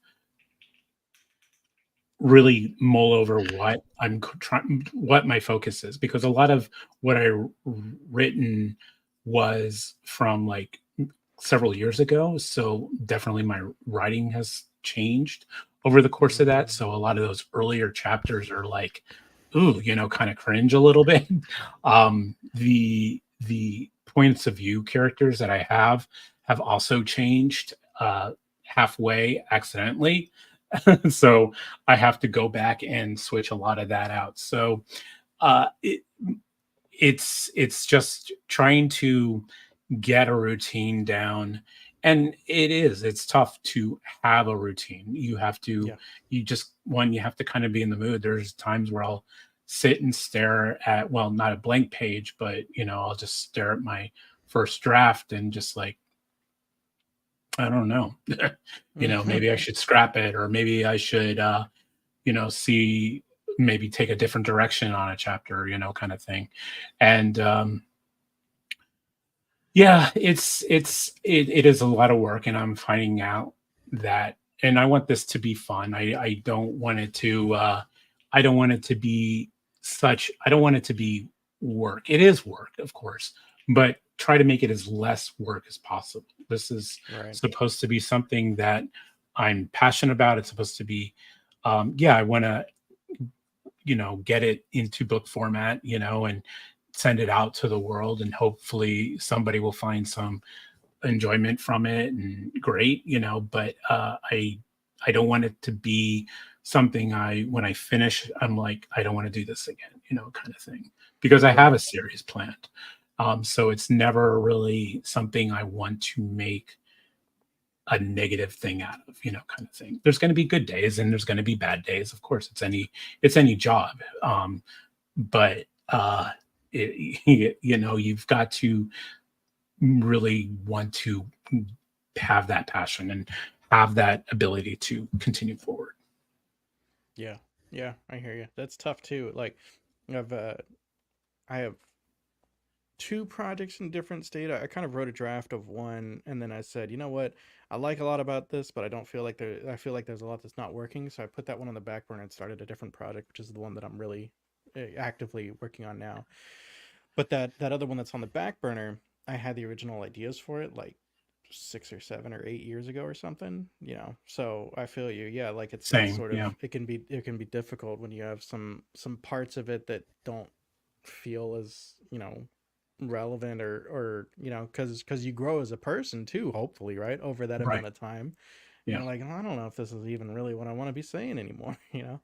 really mull over what I'm trying, what my focus is, because a lot of what I written was from like several years ago. So definitely my writing has changed over the course of that. Mm. So a lot of those earlier chapters are like, ooh, kind of cringe a little bit. The points of view characters that I have also changed halfway accidentally. So I have to go back and switch a lot of that out. So uh, it, it's just trying to get a routine down, and it's tough to have a routine. You have to Yeah. you just one you have to kind of be in the mood. There's times where I'll sit and stare at, well, not a blank page, but I'll just stare at my first draft and just like, I don't know. Maybe I should scrap it, or maybe I should see, maybe take a different direction on a chapter, kind of thing. And yeah, it is a lot of work, and I'm finding out that, and I want this to be fun. I don't want it to I don't want it to be I don't want it to be work. It is work, of course, but try to make it as less work as possible. This is Right. supposed to be something that I'm passionate about. It's supposed to be yeah, I want to get it into book format, and send it out to the world, and hopefully somebody will find some enjoyment from it, and great, but I don't want it to be something when I finish, I'm like, I don't want to do this again, kind of thing, because I have Right. a series planned. So it's never really something I want to make a negative thing out of, kind of thing. There's going to be good days and there's going to be bad days. Of course, it's any job. But you've got to really want to have that passion and have that ability to continue forward. Yeah. Yeah, I hear you. That's tough too. Like, I've I have two projects in different state. I kind of wrote a draft of one, and then I said, you know what, I like a lot about this, but I don't feel like there. I feel like there's a lot that's not working. So I put that one on the back burner and started a different project, which is the one that I'm really actively working on now. But that other one that's on the back burner, I had the original ideas for it like 6 or 7 or 8 years ago or something. So I feel you. Yeah, like it's that Same, sort of. yeah, It can be difficult when you have some parts of it that don't feel as relevant, or because you grow as a person too, hopefully, right, over that right, amount of time. And yeah, you're like, I don't know if this is even really what I want to be saying anymore. yeah.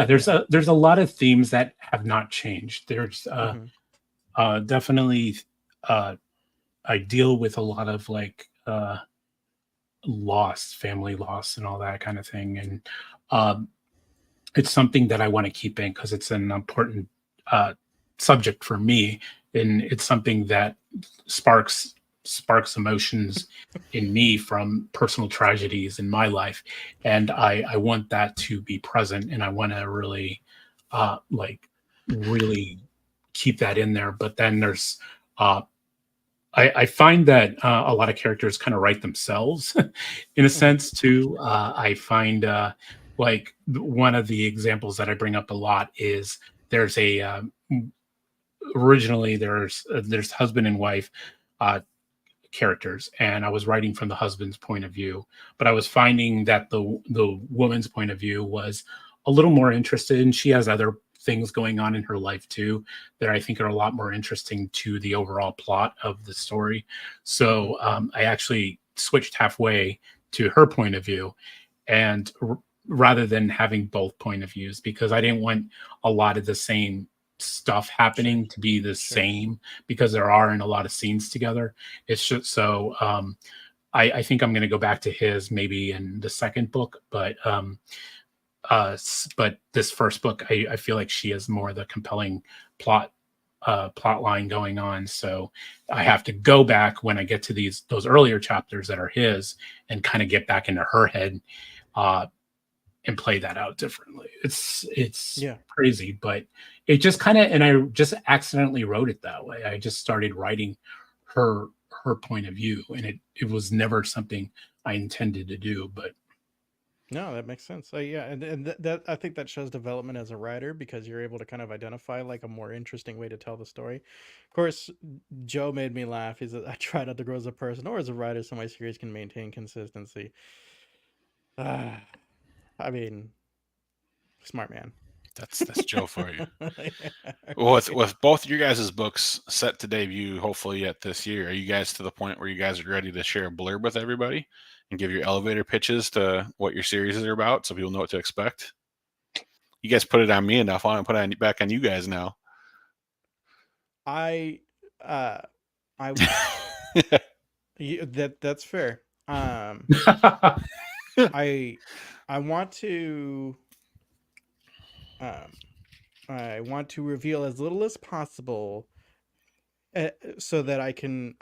There's Yeah. a lot of themes that have not changed. There's Hmm. definitely uh, I deal with a lot of like loss, family loss, and all that kind of thing, and um, it's something that I want to keep in because it's an important uh, subject for me, and it's something that sparks sparks emotions in me from personal tragedies in my life, and I want that to be present, and I want to really like really keep that in there. But then there's uh, I find that a lot of characters kind of write themselves in a Hmm. sense too. I find like one of the examples that I bring up a lot is there's a originally there's husband and wife uh, characters, and I was writing from the husband's point of view, but I was finding that the woman's point of view was a little more interested, and she has other things going on in her life too that I think are a lot more interesting to the overall plot of the story. Hmm. So I actually switched halfway to her point of view, and rather than having both point of views, because I didn't want a lot of the same stuff Sure. happening to be the Sure. same, because there are in a lot of scenes together. It's just so I think I'm going to go back to his maybe in the second book, but this first book, I feel like she is more the compelling plot plot line going on. So I have to go back when I get to those earlier chapters that are his, and kind of get back into her head uh, and play that out differently. It's Yeah. crazy, but it just kind of, and I just accidentally wrote it that way. I just started writing her her point of view, and it was never something I intended to do. But No, that makes sense. Yeah, and that I think that shows development as a writer, because you're able to kind of identify like a more interesting way to tell the story. Of course, Joe made me laugh. He's I try not to grow as a person or as a writer, so my series can maintain consistency. I mean, smart man. That's Joe for you. Yeah, Well, right. with both your guys' books set to debut, hopefully yet this year, are you guys to the point where you guys are ready to share a blurb with everybody and give your elevator pitches to what your series are about, so people know what to expect? You guys put it on me enough. I want to put it back on you guys now. I uh I that's fair. I I want to um I want to reveal as little as possible, so that I can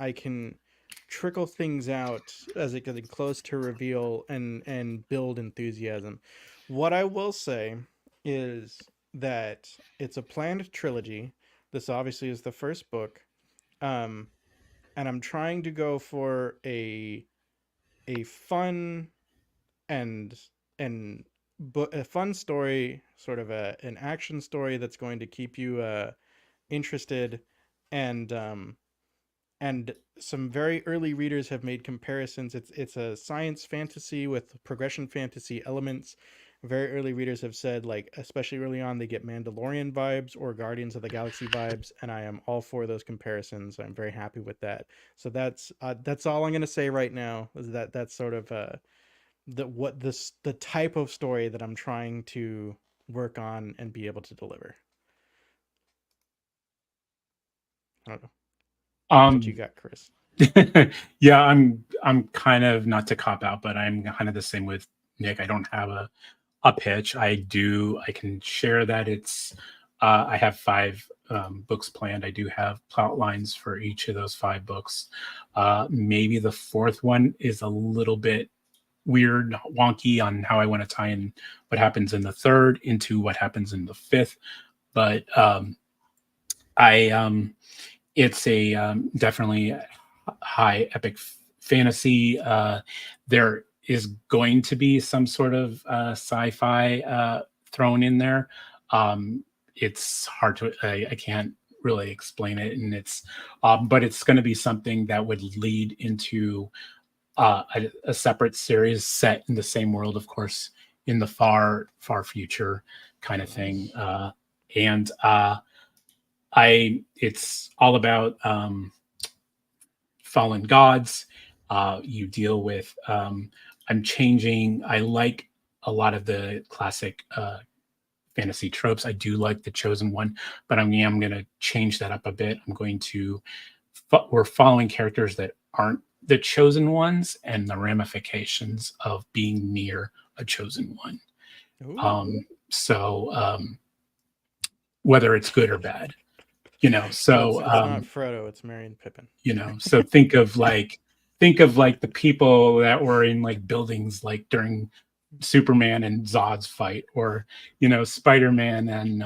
trickle things out as it getting close to reveal and build enthusiasm. What I will say is that it's a planned trilogy. This obviously is the first book. Um and I'm trying to go for a fun and and a fun story, sort of an action story that's going to keep you interested, and some very early readers have made comparisons. It's a science fantasy with progression fantasy elements. Very early readers have said, like, especially early on, they get Mandalorian vibes or Guardians of the Galaxy vibes, and I am all for those comparisons. I'm very happy with that. So that's all I'm gonna say right now. Is that that's sort of the type of story that I'm trying to work on and be able to deliver. I don't know what you um got, Chris. yeah, I'm kind of, not to cop out, but I'm kind of the same with Nick. I don't have a pitch. I can share that it's I have five books planned. I do have plot lines for each of those five books. Maybe the fourth one is a little bit weird, wonky on how I want to tie in what happens in the third into what happens in the fifth. But I it's a definitely high epic fantasy. There is going to be some sort of sci-fi thrown in there. It's hard to, I can't really explain it, and but it's going to be something that would lead into a separate series set in the same world, of course, in the far future kind of thing. Nice. And it's all about fallen gods. You deal with. I'm changing. I like a lot of the classic fantasy tropes. I do like the chosen one, but I'm going to change that up a bit. I'm going to. We're following characters that aren't the chosen ones and the ramifications of being near a chosen one. Ooh. So whether it's good or bad, you know. So So it's not Frodo, it's Merry and Pippin. so think of like the people that were in like buildings like during Superman and Zod's fight, or Spider-Man and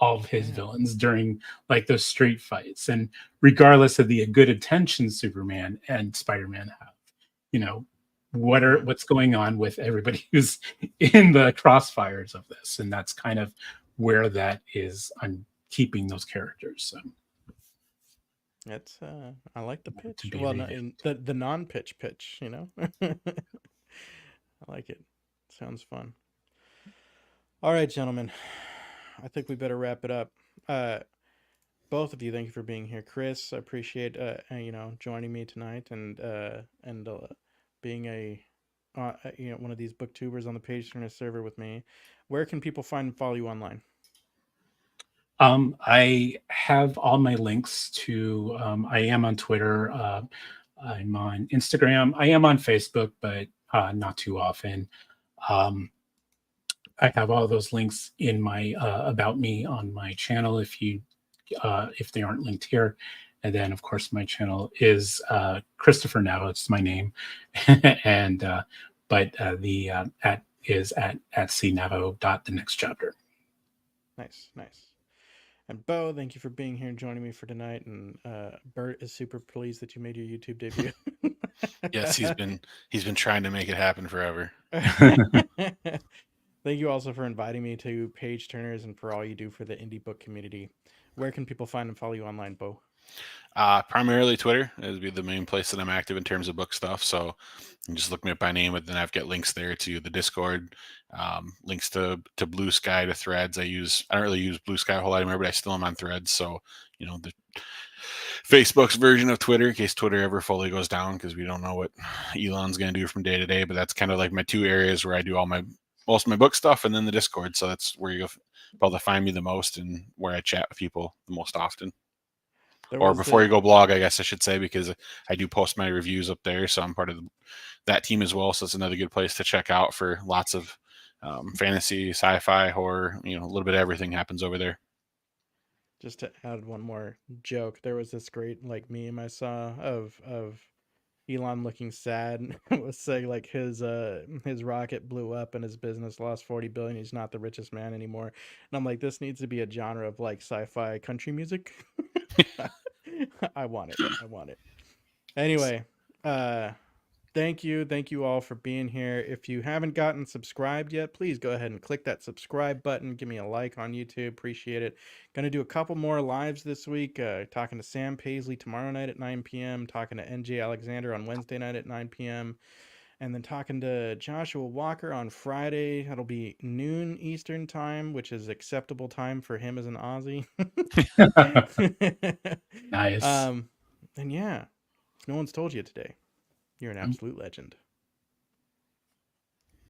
all of his Yeah. villains during like those street fights. And regardless of the good intentions Superman and Spider-Man have, you know what's going on with everybody who's in the crossfires of this. And that's kind of where that is. I'm keeping those characters. So It's I like the to pitch. be Well, no, revealed. the non-pitch pitch, I like it. Sounds fun. All right, gentlemen. I think we better wrap it up. Uh both of you, thank you for being here. Chris, I appreciate joining me tonight, and being one of these booktubers on the Page Turner server with me. Where can people find and follow you online? I have all my links to. I am on Twitter. I'm on Instagram. I am on Facebook, but not too often. Um, I have all those links in my about me on my channel. If they aren't linked here, and then of course my channel is Christopher Navo. It's my name, and but the at is at cnavo dot the next chapter. Nice, nice. And Boe, thank you for being here and joining me for tonight. And Bert is super pleased that you made your YouTube debut. Yes, he's been trying to make it happen forever. Thank you also for inviting me to Page Turners and for all you do for the indie book community. Where can people find and follow you online, Bo? Primarily Twitter is be the main place that I'm active in terms of book stuff. So you can just look me up by name, and then I've got links there to the Discord, links to Blue Sky, to Threads. I don't really use Blue Sky a whole lot anymore, but I still am on Threads. So the Facebook's version of Twitter, in case Twitter ever fully goes down, because we don't know what Elon's going to do from day to day. But that's kind of like my two areas where I do most of my book stuff, and then the Discord. So that's where you'll be able to find me the most and where I chat with people the most often. Or before you go blog, I guess I should say, because I do post my reviews up there. So I'm part of that team as well. So it's another good place to check out for lots of fantasy, sci-fi, horror, a little bit of everything happens over there. Just to add one more joke, there was this great meme I saw of Elon looking sad. It was saying like his rocket blew up and his business lost 40 billion. He's not the richest man anymore. And I'm like, this needs to be a genre of like sci-fi country music. I want it. Anyway, thank you all for being here. If you haven't gotten subscribed yet, please go ahead and click that subscribe button. Give me a like on YouTube. Appreciate it. Gonna do a couple more lives this week. Talking to Sam Paisley tomorrow night at 9 p.m. Talking to NJ Alexander on Wednesday night at 9 p.m. And then talking to Joshua Walker on Friday. That'll be noon Eastern time, which is acceptable time for him as an Aussie. Nice. And yeah, if no one's told you today, you're an absolute legend.